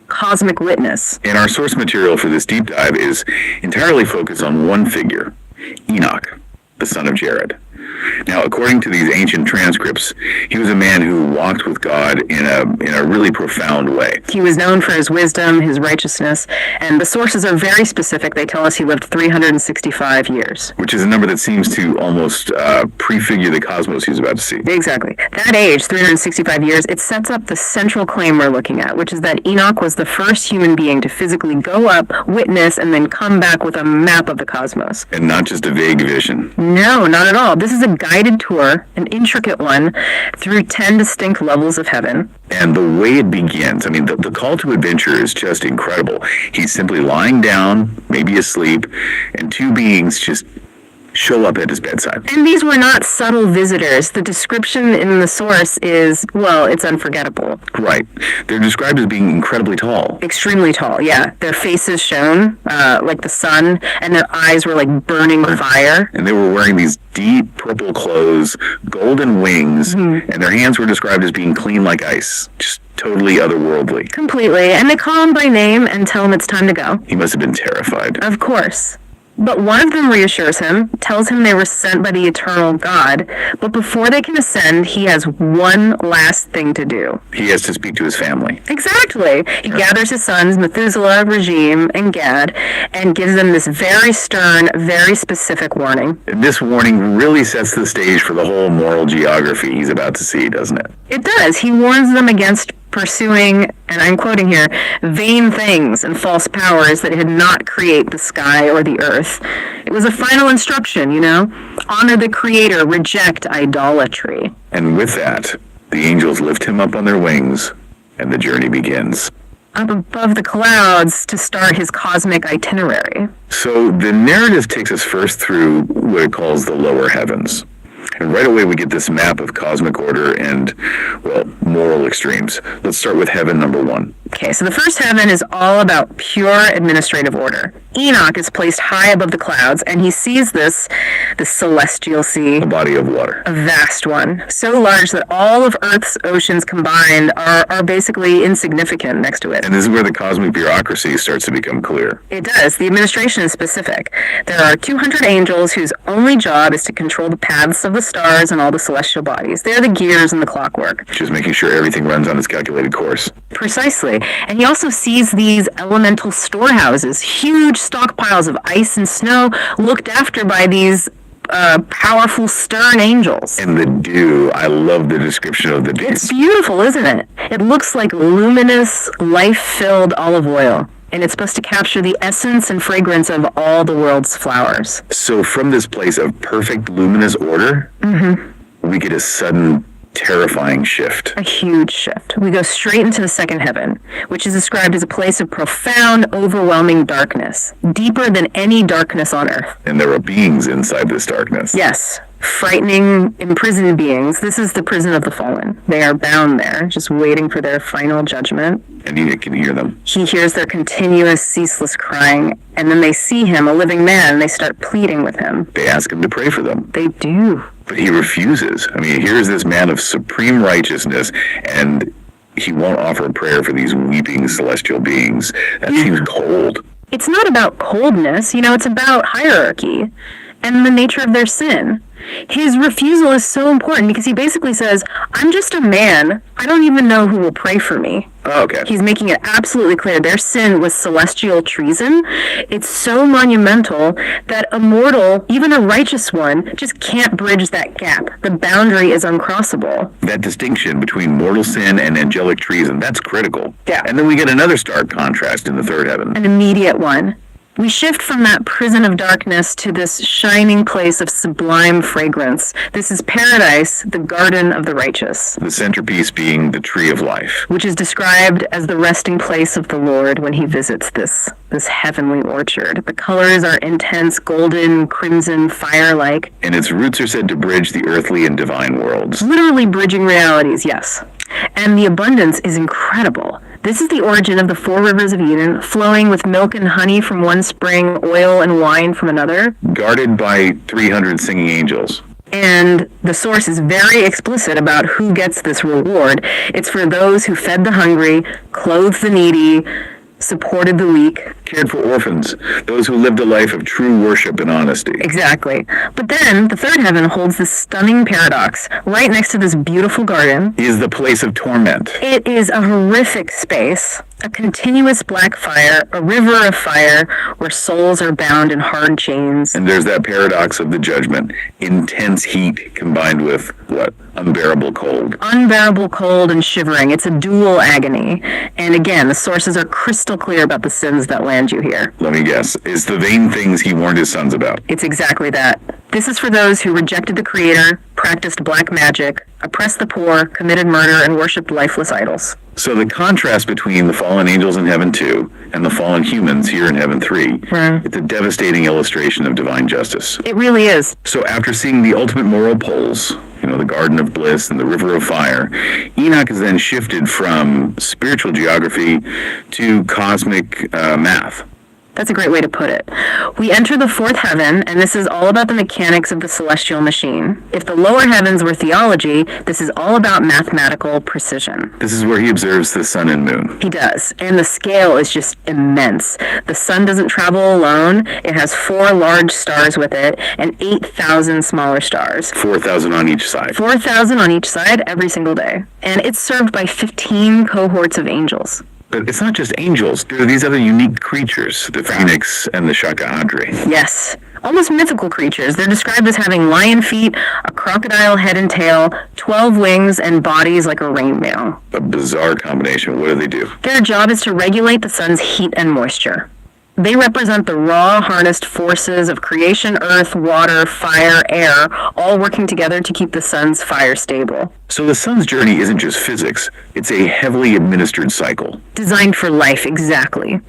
Speaker 2: cosmic witness.
Speaker 1: And our source material for this deep dive is entirely focused on one figure, Enoch, the son of Jared. Now, according to these ancient transcripts, he was a man who walked with God in a really profound way.
Speaker 2: He was known for his wisdom, his righteousness, and the sources are very specific. They tell us he lived 365 years.
Speaker 1: Which is a number that seems to almost prefigure the cosmos he's about to see.
Speaker 2: Exactly. That age, 365 years, it sets up the central claim we're looking at, which is that Enoch was the first human being to physically go up, witness, and then come back with a map of the cosmos.
Speaker 1: And not just a vague vision.
Speaker 2: No, not at all. This is a guided tour, an intricate one, through 10 distinct levels of heaven.
Speaker 1: And the way it begins, I mean, the call to adventure is just incredible. He's simply lying down, maybe asleep, and two beings just show up at his bedside.
Speaker 2: And these were not subtle visitors. The description in the source is, it's unforgettable.
Speaker 1: Right. They're described as being incredibly tall.
Speaker 2: Extremely tall, yeah. Their faces shone like the sun, and their eyes were like burning fire.
Speaker 1: And they were wearing these deep purple clothes, golden wings, and their hands were described as being clean like ice. Just totally otherworldly.
Speaker 2: Completely. And they call him by name and tell him it's time to go.
Speaker 1: He must have been terrified.
Speaker 2: Of course. But one of them reassures him, tells him they were sent by the eternal God, but before they can ascend, he has one last thing to do.
Speaker 1: He has to speak to his family.
Speaker 2: Exactly. He gathers his sons, Methuselah, Regime, and Gad, and gives them this very stern, very specific warning.
Speaker 1: This warning really sets the stage for the whole moral geography he's about to see, doesn't it?
Speaker 2: It does. He warns them against pursuing, and I'm quoting here, vain things and false powers that had not create the sky or the earth. It was a final instruction, honor the Creator, reject idolatry.
Speaker 1: And with that, the angels lift him up on their wings, and the journey begins.
Speaker 2: Up above the clouds to start his cosmic itinerary.
Speaker 1: So the narrative takes us first through what it calls the lower heavens. And right away we get this map of cosmic order and, moral extremes. Let's start with heaven number 1.
Speaker 2: Okay, so the first heaven is all about pure administrative order. Enoch is placed high above the clouds, and he sees this celestial sea.
Speaker 1: A body of water.
Speaker 2: A vast one. So large that all of Earth's oceans combined are basically insignificant next to it.
Speaker 1: And this is where the cosmic bureaucracy starts to become clear.
Speaker 2: It does. The administration is specific. There are 200 angels whose only job is to control the paths of the stars and all the celestial bodies. They're the gears in the clockwork.
Speaker 1: Just making sure everything runs on its calculated course.
Speaker 2: Precisely. And he also sees these elemental storehouses, huge stockpiles of ice and snow looked after by these powerful, stern angels.
Speaker 1: And the dew, I love the description of the dew.
Speaker 2: It's beautiful, isn't it? It looks like luminous, life-filled olive oil. And it's supposed to capture the essence and fragrance of all the world's flowers.
Speaker 1: So from this place of perfect luminous order, we get a sudden terrifying shift.
Speaker 2: A huge shift. We go straight into the second heaven, which is described as a place of profound, overwhelming darkness, deeper than any darkness on earth.
Speaker 1: And there are beings inside this darkness.
Speaker 2: Yes. Frightening, imprisoned beings. This is the prison of the fallen. They are bound there, just waiting for their final judgment.
Speaker 1: And you can hear them.
Speaker 2: He hears their continuous, ceaseless crying, and then they see him, a living man, and they start pleading with him.
Speaker 1: They ask him to pray for them.
Speaker 2: They do.
Speaker 1: But he refuses. I mean, here's this man of supreme righteousness, and he won't offer a prayer for these weeping celestial beings. That seems cold.
Speaker 2: It's not about coldness, it's about hierarchy and the nature of their sin. His refusal is so important because he basically says, I'm just a man. I don't even know who will pray for me.
Speaker 1: Oh, okay.
Speaker 2: He's making it absolutely clear their sin was celestial treason. It's so monumental that a mortal, even a righteous one, just can't bridge that gap. The boundary is uncrossable.
Speaker 1: That distinction between mortal sin and angelic treason, that's critical.
Speaker 2: Yeah.
Speaker 1: And then we get another stark contrast in the third heaven.
Speaker 2: An immediate one. We shift from that prison of darkness to this shining place of sublime fragrance. This is paradise, the garden of the righteous.
Speaker 1: The centerpiece being the tree of life,
Speaker 2: which is described as the resting place of the Lord when he visits this heavenly orchard. The colors are intense, golden, crimson, fire-like.
Speaker 1: And its roots are said to bridge the earthly and divine worlds.
Speaker 2: Literally bridging realities, yes. And the abundance is incredible. This is the origin of the 4 rivers of Eden, flowing with milk and honey from one spring, oil and wine from another.
Speaker 1: Guarded by 300 singing angels.
Speaker 2: And the source is very explicit about who gets this reward. It's for those who fed the hungry, clothed the needy, supported the weak.
Speaker 1: Cared for orphans, those who lived a life of true worship and honesty.
Speaker 2: Exactly. But then the third heaven holds this stunning paradox. Right next to this beautiful garden
Speaker 1: is the place of torment.
Speaker 2: It is a horrific space, a continuous black fire, a river of fire where souls are bound in hard chains.
Speaker 1: And there's that paradox of the judgment. Intense heat combined with, what? Unbearable cold.
Speaker 2: Unbearable cold and shivering. It's a dual agony. And again, the sources are crystal clear about the sins that land you here.
Speaker 1: Let me guess. It's the vain things he warned his sons about.
Speaker 2: It's exactly that. This is for those who rejected the Creator, practiced black magic, oppressed the poor, committed murder, and worshipped lifeless idols.
Speaker 1: So the contrast between the fallen angels in heaven 2 and the fallen humans here in heaven 3, it's a devastating illustration of divine justice.
Speaker 2: It really is.
Speaker 1: So after seeing the ultimate moral poles, the garden of bliss and the river of fire, Enoch is then shifted from spiritual geography to cosmic math.
Speaker 2: That's a great way to put it. We enter the 4th heaven, and this is all about the mechanics of the celestial machine. If the lower heavens were theology, this is all about mathematical precision.
Speaker 1: This is where he observes the sun and moon.
Speaker 2: He does, and the scale is just immense. The sun doesn't travel alone. It has 4 large stars with it, and 8,000 smaller stars.
Speaker 1: 4,000 on each side.
Speaker 2: 4,000 on each side every single day. And it's served by 15 cohorts of angels.
Speaker 1: But it's not just angels. There are these other unique creatures, the phoenix and the shaka-adri.
Speaker 2: Yes. Almost mythical creatures. They're described as having lion feet, a crocodile head and tail, 12 wings, and bodies like a rainbow.
Speaker 1: A bizarre combination. What do they do?
Speaker 2: Their job is to regulate the sun's heat and moisture. They represent the raw, harnessed forces of creation, earth, water, fire, air, all working together to keep the sun's fire stable.
Speaker 1: So the sun's journey isn't just physics, it's a heavily administered cycle.
Speaker 2: Designed for life, exactly.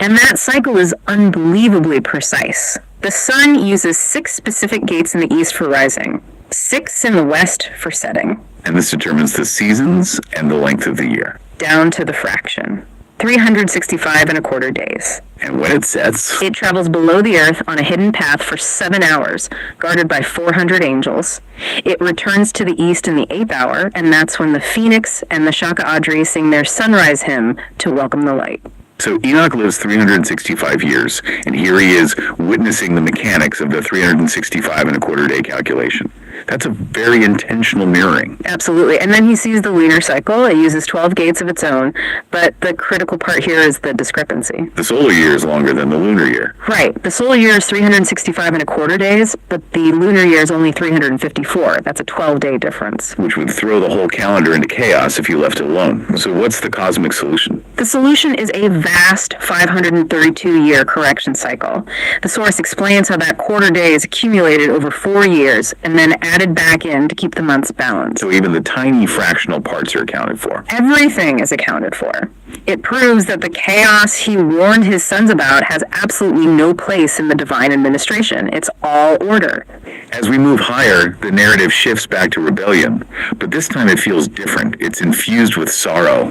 Speaker 2: And that cycle is unbelievably precise. The sun uses 6 specific gates in the east for rising, 6 in the west for setting.
Speaker 1: And this determines the seasons and the length of the year.
Speaker 2: Down to the fraction. 365 days.
Speaker 1: And when it sets,
Speaker 2: it travels below the earth on a hidden path for 7 hours, guarded by 400 angels. It returns to the east in the 8th hour, and that's when the phoenix and the shaka-adri sing their sunrise hymn to welcome the light.
Speaker 1: So Enoch lives 365 years, and here he is witnessing the mechanics of the 365 day calculation. That's a very intentional mirroring.
Speaker 2: Absolutely. And then he sees the lunar cycle. It uses 12 gates of its own, but the critical part here is the discrepancy.
Speaker 1: The solar year is longer than the lunar year.
Speaker 2: Right. The solar year is 365 days, but the lunar year is only 354. That's a 12-day difference.
Speaker 1: Which would throw the whole calendar into chaos if you left it alone. So what's the cosmic solution?
Speaker 2: The solution is a vast 532-year correction cycle. The source explains how that quarter day is accumulated over 4 years and then added back in to keep the months balanced.
Speaker 1: So even the tiny fractional parts are accounted for.
Speaker 2: Everything is accounted for. It proves that the chaos he warned his sons about has absolutely no place in the divine administration. It's all order.
Speaker 1: As we move higher, the narrative shifts back to rebellion, but this time it feels different. It's infused with sorrow.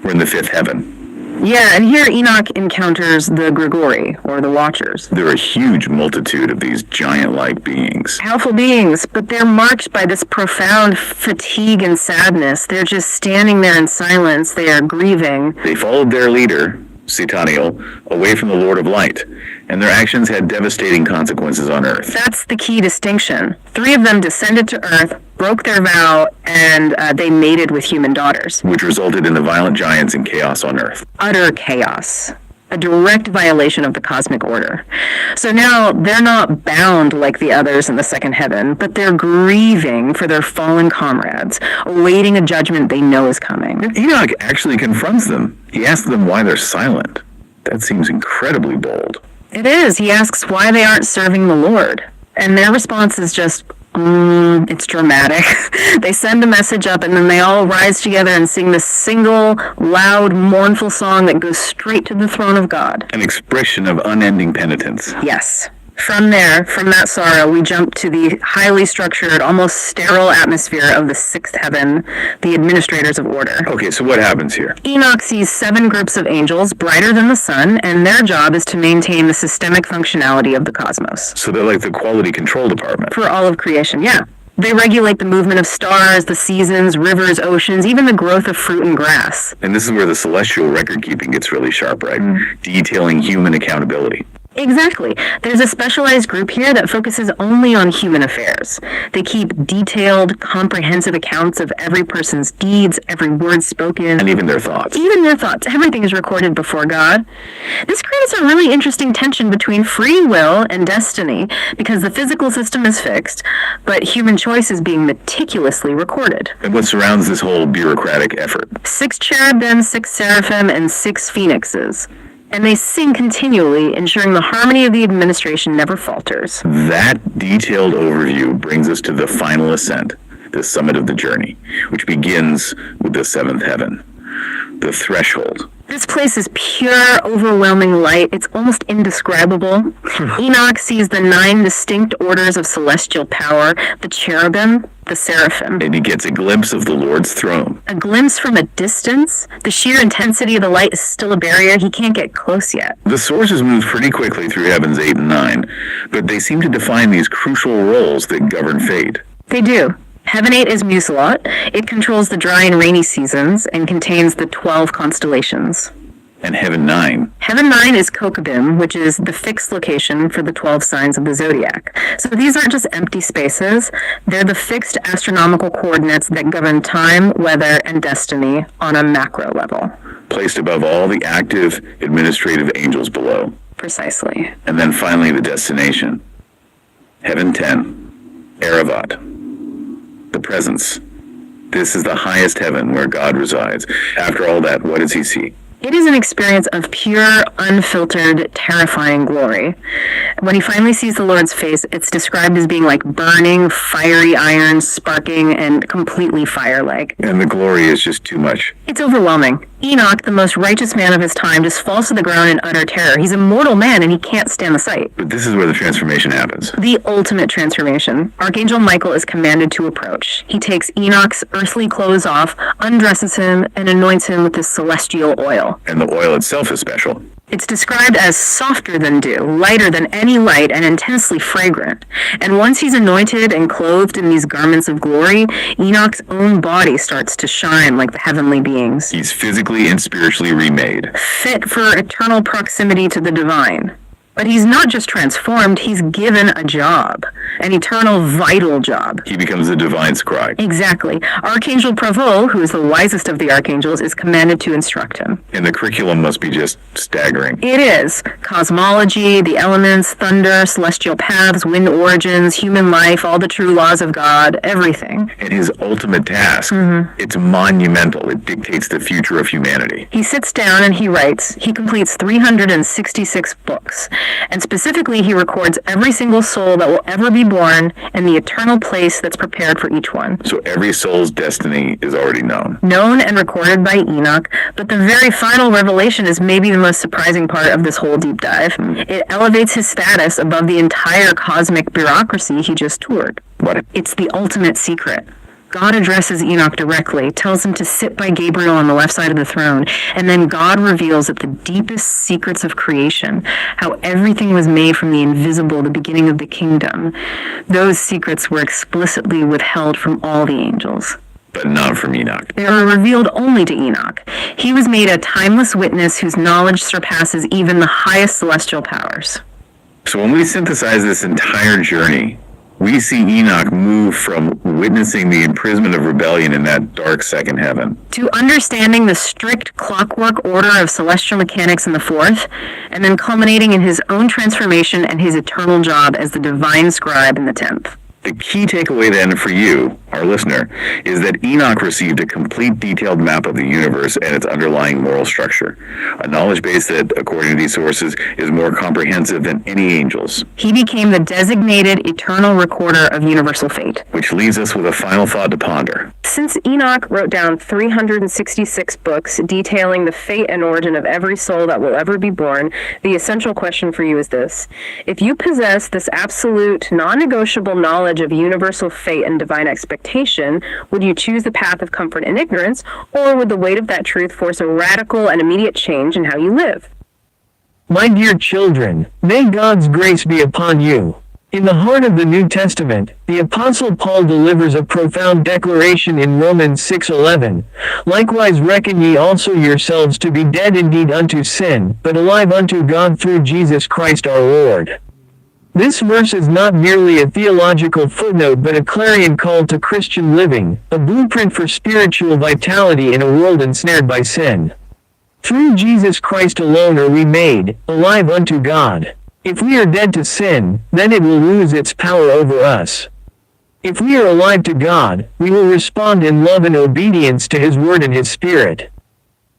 Speaker 1: We're in the 5th heaven.
Speaker 2: Yeah, and here Enoch encounters the Grigori, or the Watchers.
Speaker 1: They're a huge multitude of these giant-like beings.
Speaker 2: Powerful beings, but they're marked by this profound fatigue and sadness. They're just standing there in silence. They are grieving.
Speaker 1: They followed their leader, Sataniel, away from the Lord of Light, and their actions had devastating consequences on Earth.
Speaker 2: That's the key distinction. 3 of them descended to Earth, broke their vow, and they mated with human daughters.
Speaker 1: Which resulted in the violent giants and chaos on Earth.
Speaker 2: Utter chaos. A direct violation of the cosmic order. So now they're not bound like the others in the 2nd heaven, but they're grieving for their fallen comrades, awaiting a judgment they know is coming.
Speaker 1: Enoch actually confronts them. He asks them why they're silent. That seems incredibly bold.
Speaker 2: It is. He asks why they aren't serving the Lord. And their response is just, it's dramatic. They send a message up and then they all rise together and sing this single, loud, mournful song that goes straight to the throne of God.
Speaker 1: An expression of unending penitence.
Speaker 2: Yes. From there, from that sorrow, we jump to the highly structured, almost sterile atmosphere of the sixth heaven, the administrators of order.
Speaker 1: Okay, so what happens here?
Speaker 2: Enoch sees 7 groups of angels, brighter than the sun, and their job is to maintain the systemic functionality of the cosmos.
Speaker 1: So they're like the quality control department.
Speaker 2: For all of creation, yeah. They regulate the movement of stars, the seasons, rivers, oceans, even the growth of fruit and grass.
Speaker 1: And this is where the celestial record keeping gets really sharp, right? Detailing human accountability.
Speaker 2: Exactly. There's a specialized group here that focuses only on human affairs. They keep detailed, comprehensive accounts of every person's deeds, every word spoken.
Speaker 1: And even their thoughts.
Speaker 2: Even their thoughts. Everything is recorded before God. This creates a really interesting tension between free will and destiny, because the physical system is fixed, but human choice is being meticulously recorded.
Speaker 1: And what surrounds this whole bureaucratic effort?
Speaker 2: 6 cherubim, 6 seraphim, and 6 phoenixes. And they sing continually, ensuring the harmony of the administration never falters.
Speaker 1: That detailed overview brings us to the final ascent, the summit of the journey, which begins with the 7th heaven, the threshold.
Speaker 2: This place is pure, overwhelming light. It's almost indescribable. Enoch sees the 9 distinct orders of celestial power, the cherubim, the seraphim.
Speaker 1: And he gets a glimpse of the Lord's throne.
Speaker 2: A glimpse from a distance. The sheer intensity of the light is still a barrier. He can't get close yet.
Speaker 1: The sources move pretty quickly through heavens 8 and 9, but they seem to define these crucial roles that govern fate.
Speaker 2: They do. Heaven 8 is Musalot. It controls the dry and rainy seasons and contains the 12 constellations.
Speaker 1: And heaven 9.
Speaker 2: Heaven 9 is Kokabim, which is the fixed location for the 12 signs of the zodiac. So these aren't just empty spaces. They're the fixed astronomical coordinates that govern time, weather, and destiny on a macro level.
Speaker 1: Placed above all the active administrative angels below.
Speaker 2: Precisely.
Speaker 1: And then finally the destination. Heaven 10. Aravat. The presence. This is the highest heaven where God resides. After all that, what does he see?
Speaker 2: It is an experience of pure, unfiltered, terrifying glory. When he finally sees the Lord's face, it's described as being like burning, fiery iron, sparking, and completely fire-like.
Speaker 1: And the glory is just too much.
Speaker 2: It's overwhelming. Enoch, the most righteous man of his time, just falls to the ground in utter terror. He's a mortal man and he can't stand the sight.
Speaker 1: But this is where the transformation happens.
Speaker 2: The ultimate transformation. Archangel Michael is commanded to approach. He takes Enoch's earthly clothes off, undresses him, and anoints him with this celestial oil.
Speaker 1: And the oil itself is special.
Speaker 2: It's described as softer than dew, lighter than any light, and intensely fragrant. And once he's anointed and clothed in these garments of glory, Enoch's own body starts to shine like the heavenly beings.
Speaker 1: He's physically and spiritually remade.
Speaker 2: Fit for eternal proximity to the divine. But he's not just transformed, he's given a job. An eternal, vital job.
Speaker 1: He becomes the divine scribe.
Speaker 2: Exactly. Archangel Provo, who is the wisest of the archangels, is commanded to instruct him.
Speaker 1: And the curriculum must be just staggering.
Speaker 2: It is. Cosmology, the elements, thunder, celestial paths, wind origins, human life, all the true laws of God, everything.
Speaker 1: And his ultimate task, it's monumental. It dictates the future of humanity.
Speaker 2: He sits down and he writes. He completes 366 books. And specifically, he records every single soul that will ever be born and the eternal place that's prepared for each one.
Speaker 1: So every soul's destiny is already known.
Speaker 2: Known and recorded by Enoch, but the very final revelation is maybe the most surprising part of this whole deep dive. It elevates his status above the entire cosmic bureaucracy he just toured.
Speaker 1: What?
Speaker 2: It's the ultimate secret. God addresses Enoch directly, tells him to sit by Gabriel on the left side of the throne, and then God reveals that the deepest secrets of creation, how everything was made from the invisible, the beginning of the kingdom, those secrets were explicitly withheld from all the angels.
Speaker 1: But not from Enoch.
Speaker 2: They were revealed only to Enoch. He was made a timeless witness whose knowledge surpasses even the highest celestial powers.
Speaker 1: So when we synthesize this entire journey, we see Enoch move from witnessing the imprisonment of rebellion in that dark second heaven
Speaker 2: to understanding the strict clockwork order of celestial mechanics in the fourth, and then culminating in his own transformation and his eternal job as the divine scribe in the 10th.
Speaker 1: The key takeaway then for you our listener, is that Enoch received a complete detailed map of the universe and its underlying moral structure, a knowledge base that, according to these sources, is more comprehensive than any angels.
Speaker 2: He became the designated eternal recorder of universal fate.
Speaker 1: Which leaves us with a final thought to ponder.
Speaker 2: Since Enoch wrote down 366 books detailing the fate and origin of every soul that will ever be born, the essential question for you is this: if you possess this absolute, non-negotiable knowledge of universal fate and divine expectation, would you choose the path of comfort and ignorance, or would the weight of that truth force a radical and immediate change in how you live?
Speaker 3: My dear children, may God's grace be upon you. In the heart of the New Testament, the Apostle Paul delivers a profound declaration in Romans 6:11. Likewise reckon ye also yourselves to be dead indeed unto sin, but alive unto God through Jesus Christ our Lord. This verse is not merely a theological footnote but a clarion call to Christian living, a blueprint for spiritual vitality in a world ensnared by sin. Through Jesus Christ alone are we made alive unto God. If we are dead to sin, then it will lose its power over us. If we are alive to God, we will respond in love and obedience to His Word and His Spirit.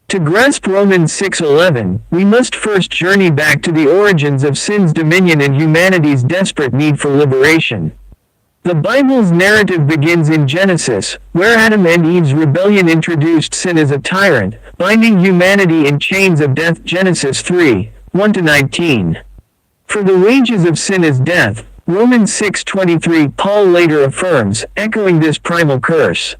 Speaker 3: To grasp Romans 6:11, we must first journey back to the origins of sin's dominion and humanity's desperate need for liberation. The Bible's narrative begins in Genesis, where Adam and Eve's rebellion introduced sin as a tyrant, binding humanity in chains of death. Genesis 3:1-19. For the wages of sin is death, Romans 6:23. Paul later affirms, echoing this primal curse.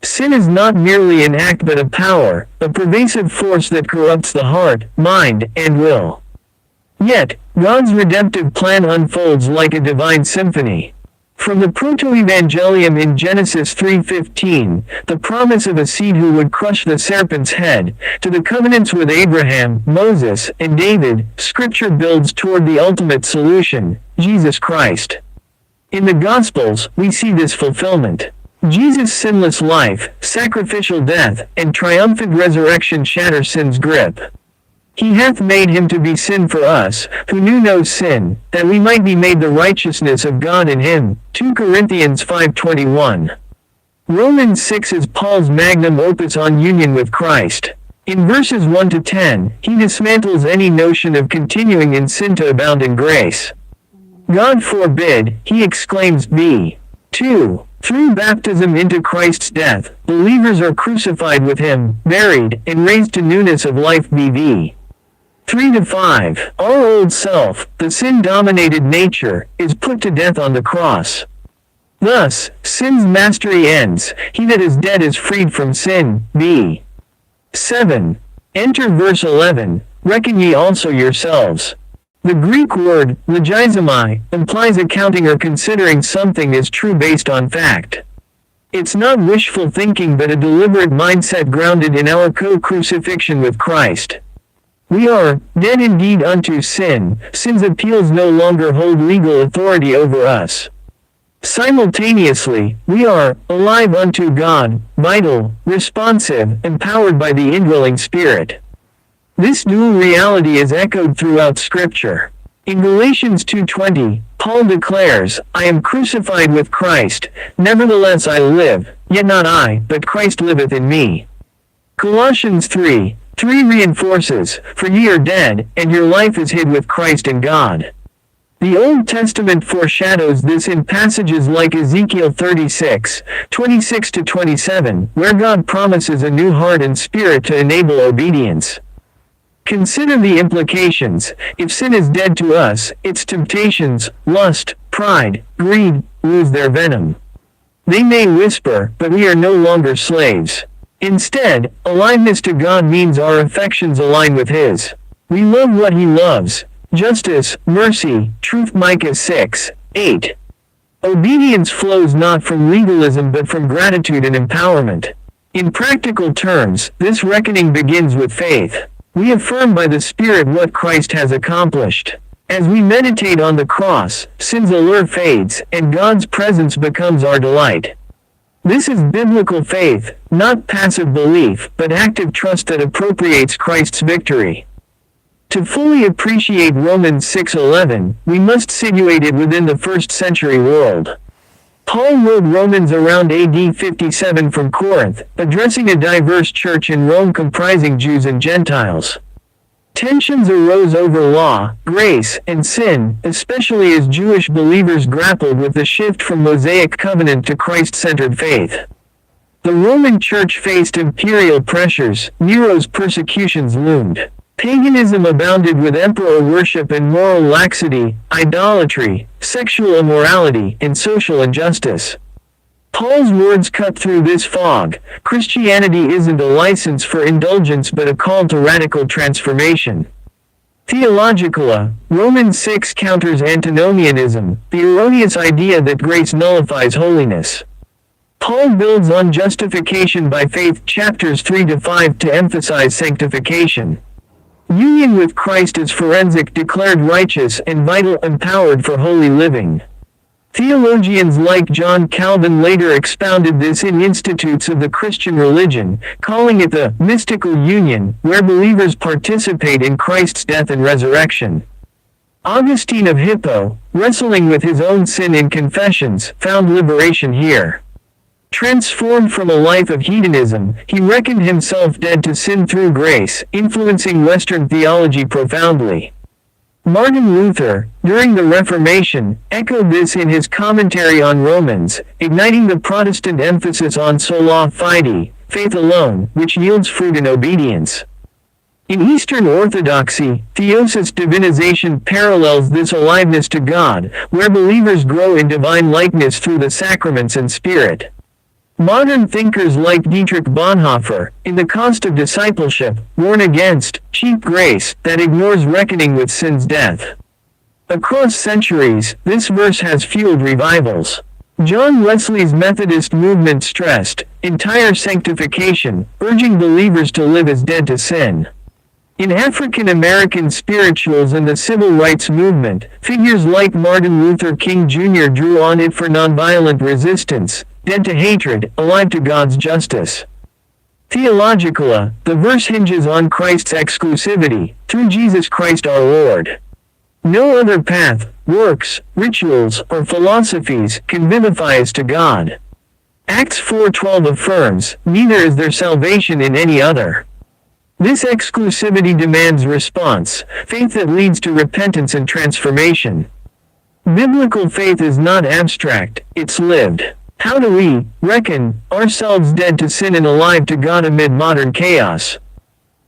Speaker 3: Sin is not merely an act but a power, a pervasive force that corrupts the heart, mind, and will. Yet, God's redemptive plan unfolds like a divine symphony. From the proto-evangelium in Genesis 3:15, the promise of a seed who would crush the serpent's head, to the covenants with Abraham, Moses, and David, Scripture builds toward the ultimate solution, Jesus Christ. In the Gospels, we see this fulfillment. Jesus' sinless life, sacrificial death, and triumphant resurrection shatter sin's grip. He hath made him to be sin for us, who knew no sin, that we might be made the righteousness of God in him. 2 Corinthians 5:21. Romans 6 is Paul's magnum opus on union with Christ. In verses 1-10, he dismantles any notion of continuing in sin to abound in grace. God forbid, he exclaims. B.2. Through baptism into Christ's death, believers are crucified with him, buried, and raised to newness of life. BV 3-5. Our old self, the sin-dominated nature, is put to death on the cross. Thus, sin's mastery ends. He that is dead is freed from sin. B. 7. Enter verse 11. Reckon ye also yourselves. The Greek word, logizomai, implies accounting or considering something as true based on fact. It's not wishful thinking but a deliberate mindset grounded in our co-crucifixion with Christ. We are dead indeed unto sin. Sin's appeals no longer hold legal authority over us. Simultaneously, we are alive unto God, vital, responsive, empowered by the indwelling Spirit. This dual reality is echoed throughout Scripture. In Galatians 2:20, Paul declares, I am crucified with Christ, nevertheless I live, yet not I, but Christ liveth in me. Colossians 3:3 reinforces, for ye are dead, and your life is hid with Christ in God. The Old Testament foreshadows this in passages like Ezekiel 36:26-27, where God promises a new heart and spirit to enable obedience. Consider the implications. If sin is dead to us, its temptations, lust, pride, greed, lose their venom. They may whisper, but we are no longer slaves. Instead, aliveness to God means our affections align with His. We love what He loves. Justice, mercy, truth. Micah 6:8. Obedience flows not from legalism but from gratitude and empowerment. In practical terms, this reckoning begins with faith. We affirm by the Spirit what Christ has accomplished. As we meditate on the cross, sin's allure fades, and God's presence becomes our delight. This is biblical faith, not passive belief, but active trust that appropriates Christ's victory. To fully appreciate Romans 6:11, we must situate it within the first century world. Paul wrote Romans around AD 57 from Corinth, addressing a diverse church in Rome comprising Jews and Gentiles. Tensions arose over law, grace, and sin, especially as Jewish believers grappled with the shift from Mosaic covenant to Christ-centered faith. The Roman Church faced imperial pressures, Nero's persecutions loomed. Paganism abounded with emperor worship and moral laxity, idolatry, sexual immorality, and social injustice. Paul's words cut through this fog. Christianity isn't a license for indulgence but a call to radical transformation. Theologically, Romans 6 counters antinomianism, the erroneous idea that grace nullifies holiness. Paul builds on justification by faith chapters 3-5 to emphasize sanctification. Union with Christ is forensic, declared righteous, and vital, empowered for holy living. Theologians like John Calvin later expounded this in Institutes of the Christian Religion, calling it the mystical union, where believers participate in Christ's death and resurrection. Augustine of Hippo, wrestling with his own sin in Confessions, found liberation here. Transformed from a life of hedonism, he reckoned himself dead to sin through grace, influencing Western theology profoundly. Martin Luther, during the Reformation, echoed this in his commentary on Romans, igniting the Protestant emphasis on sola fide, faith alone, which yields fruit in obedience. In Eastern Orthodoxy, theosis divinization parallels this aliveness to God, where believers grow in divine likeness through the sacraments and Spirit. Modern thinkers like Dietrich Bonhoeffer, in The Cost of Discipleship, warn against cheap grace that ignores reckoning with sin's death. Across centuries, this verse has fueled revivals. John Wesley's Methodist movement stressed entire sanctification, urging believers to live as dead to sin. In African American spirituals and the civil rights movement, figures like Martin Luther King Jr. drew on it for nonviolent resistance, dead to hatred, alive to God's justice. Theologically, the verse hinges on Christ's exclusivity, through Jesus Christ our Lord. No other path, works, rituals, or philosophies can vivify us to God. Acts 4:12 affirms, neither is there salvation in any other. This exclusivity demands response, faith that leads to repentance and transformation. Biblical faith is not abstract, it's lived. How do we reckon ourselves dead to sin and alive to God amid modern chaos?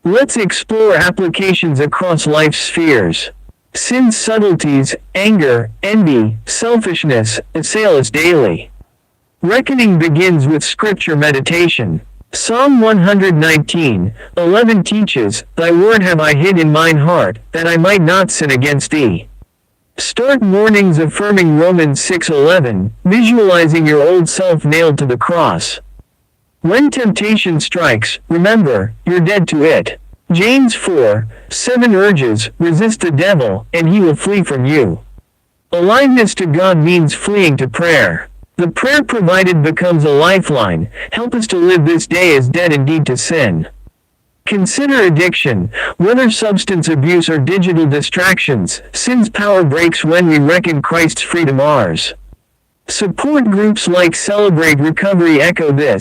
Speaker 3: Let's explore applications across life's spheres. Sin's subtleties, anger, envy, selfishness, assail us daily. Reckoning begins with scripture meditation. Psalm 119:11 teaches, "Thy word have I hid in mine heart, that I might not sin against thee." Start mornings affirming Romans 6:11, visualizing your old self nailed to the cross. When temptation strikes, remember, you're dead to it. James 4:7 urges, resist the devil, and he will flee from you. Aliveness to God means fleeing to prayer. The prayer provided becomes a lifeline. Help us to live this day as dead indeed to sin. Consider addiction. Whether substance abuse or digital distractions, sin's power breaks when we reckon Christ's freedom ours. Support groups like Celebrate Recovery echo this.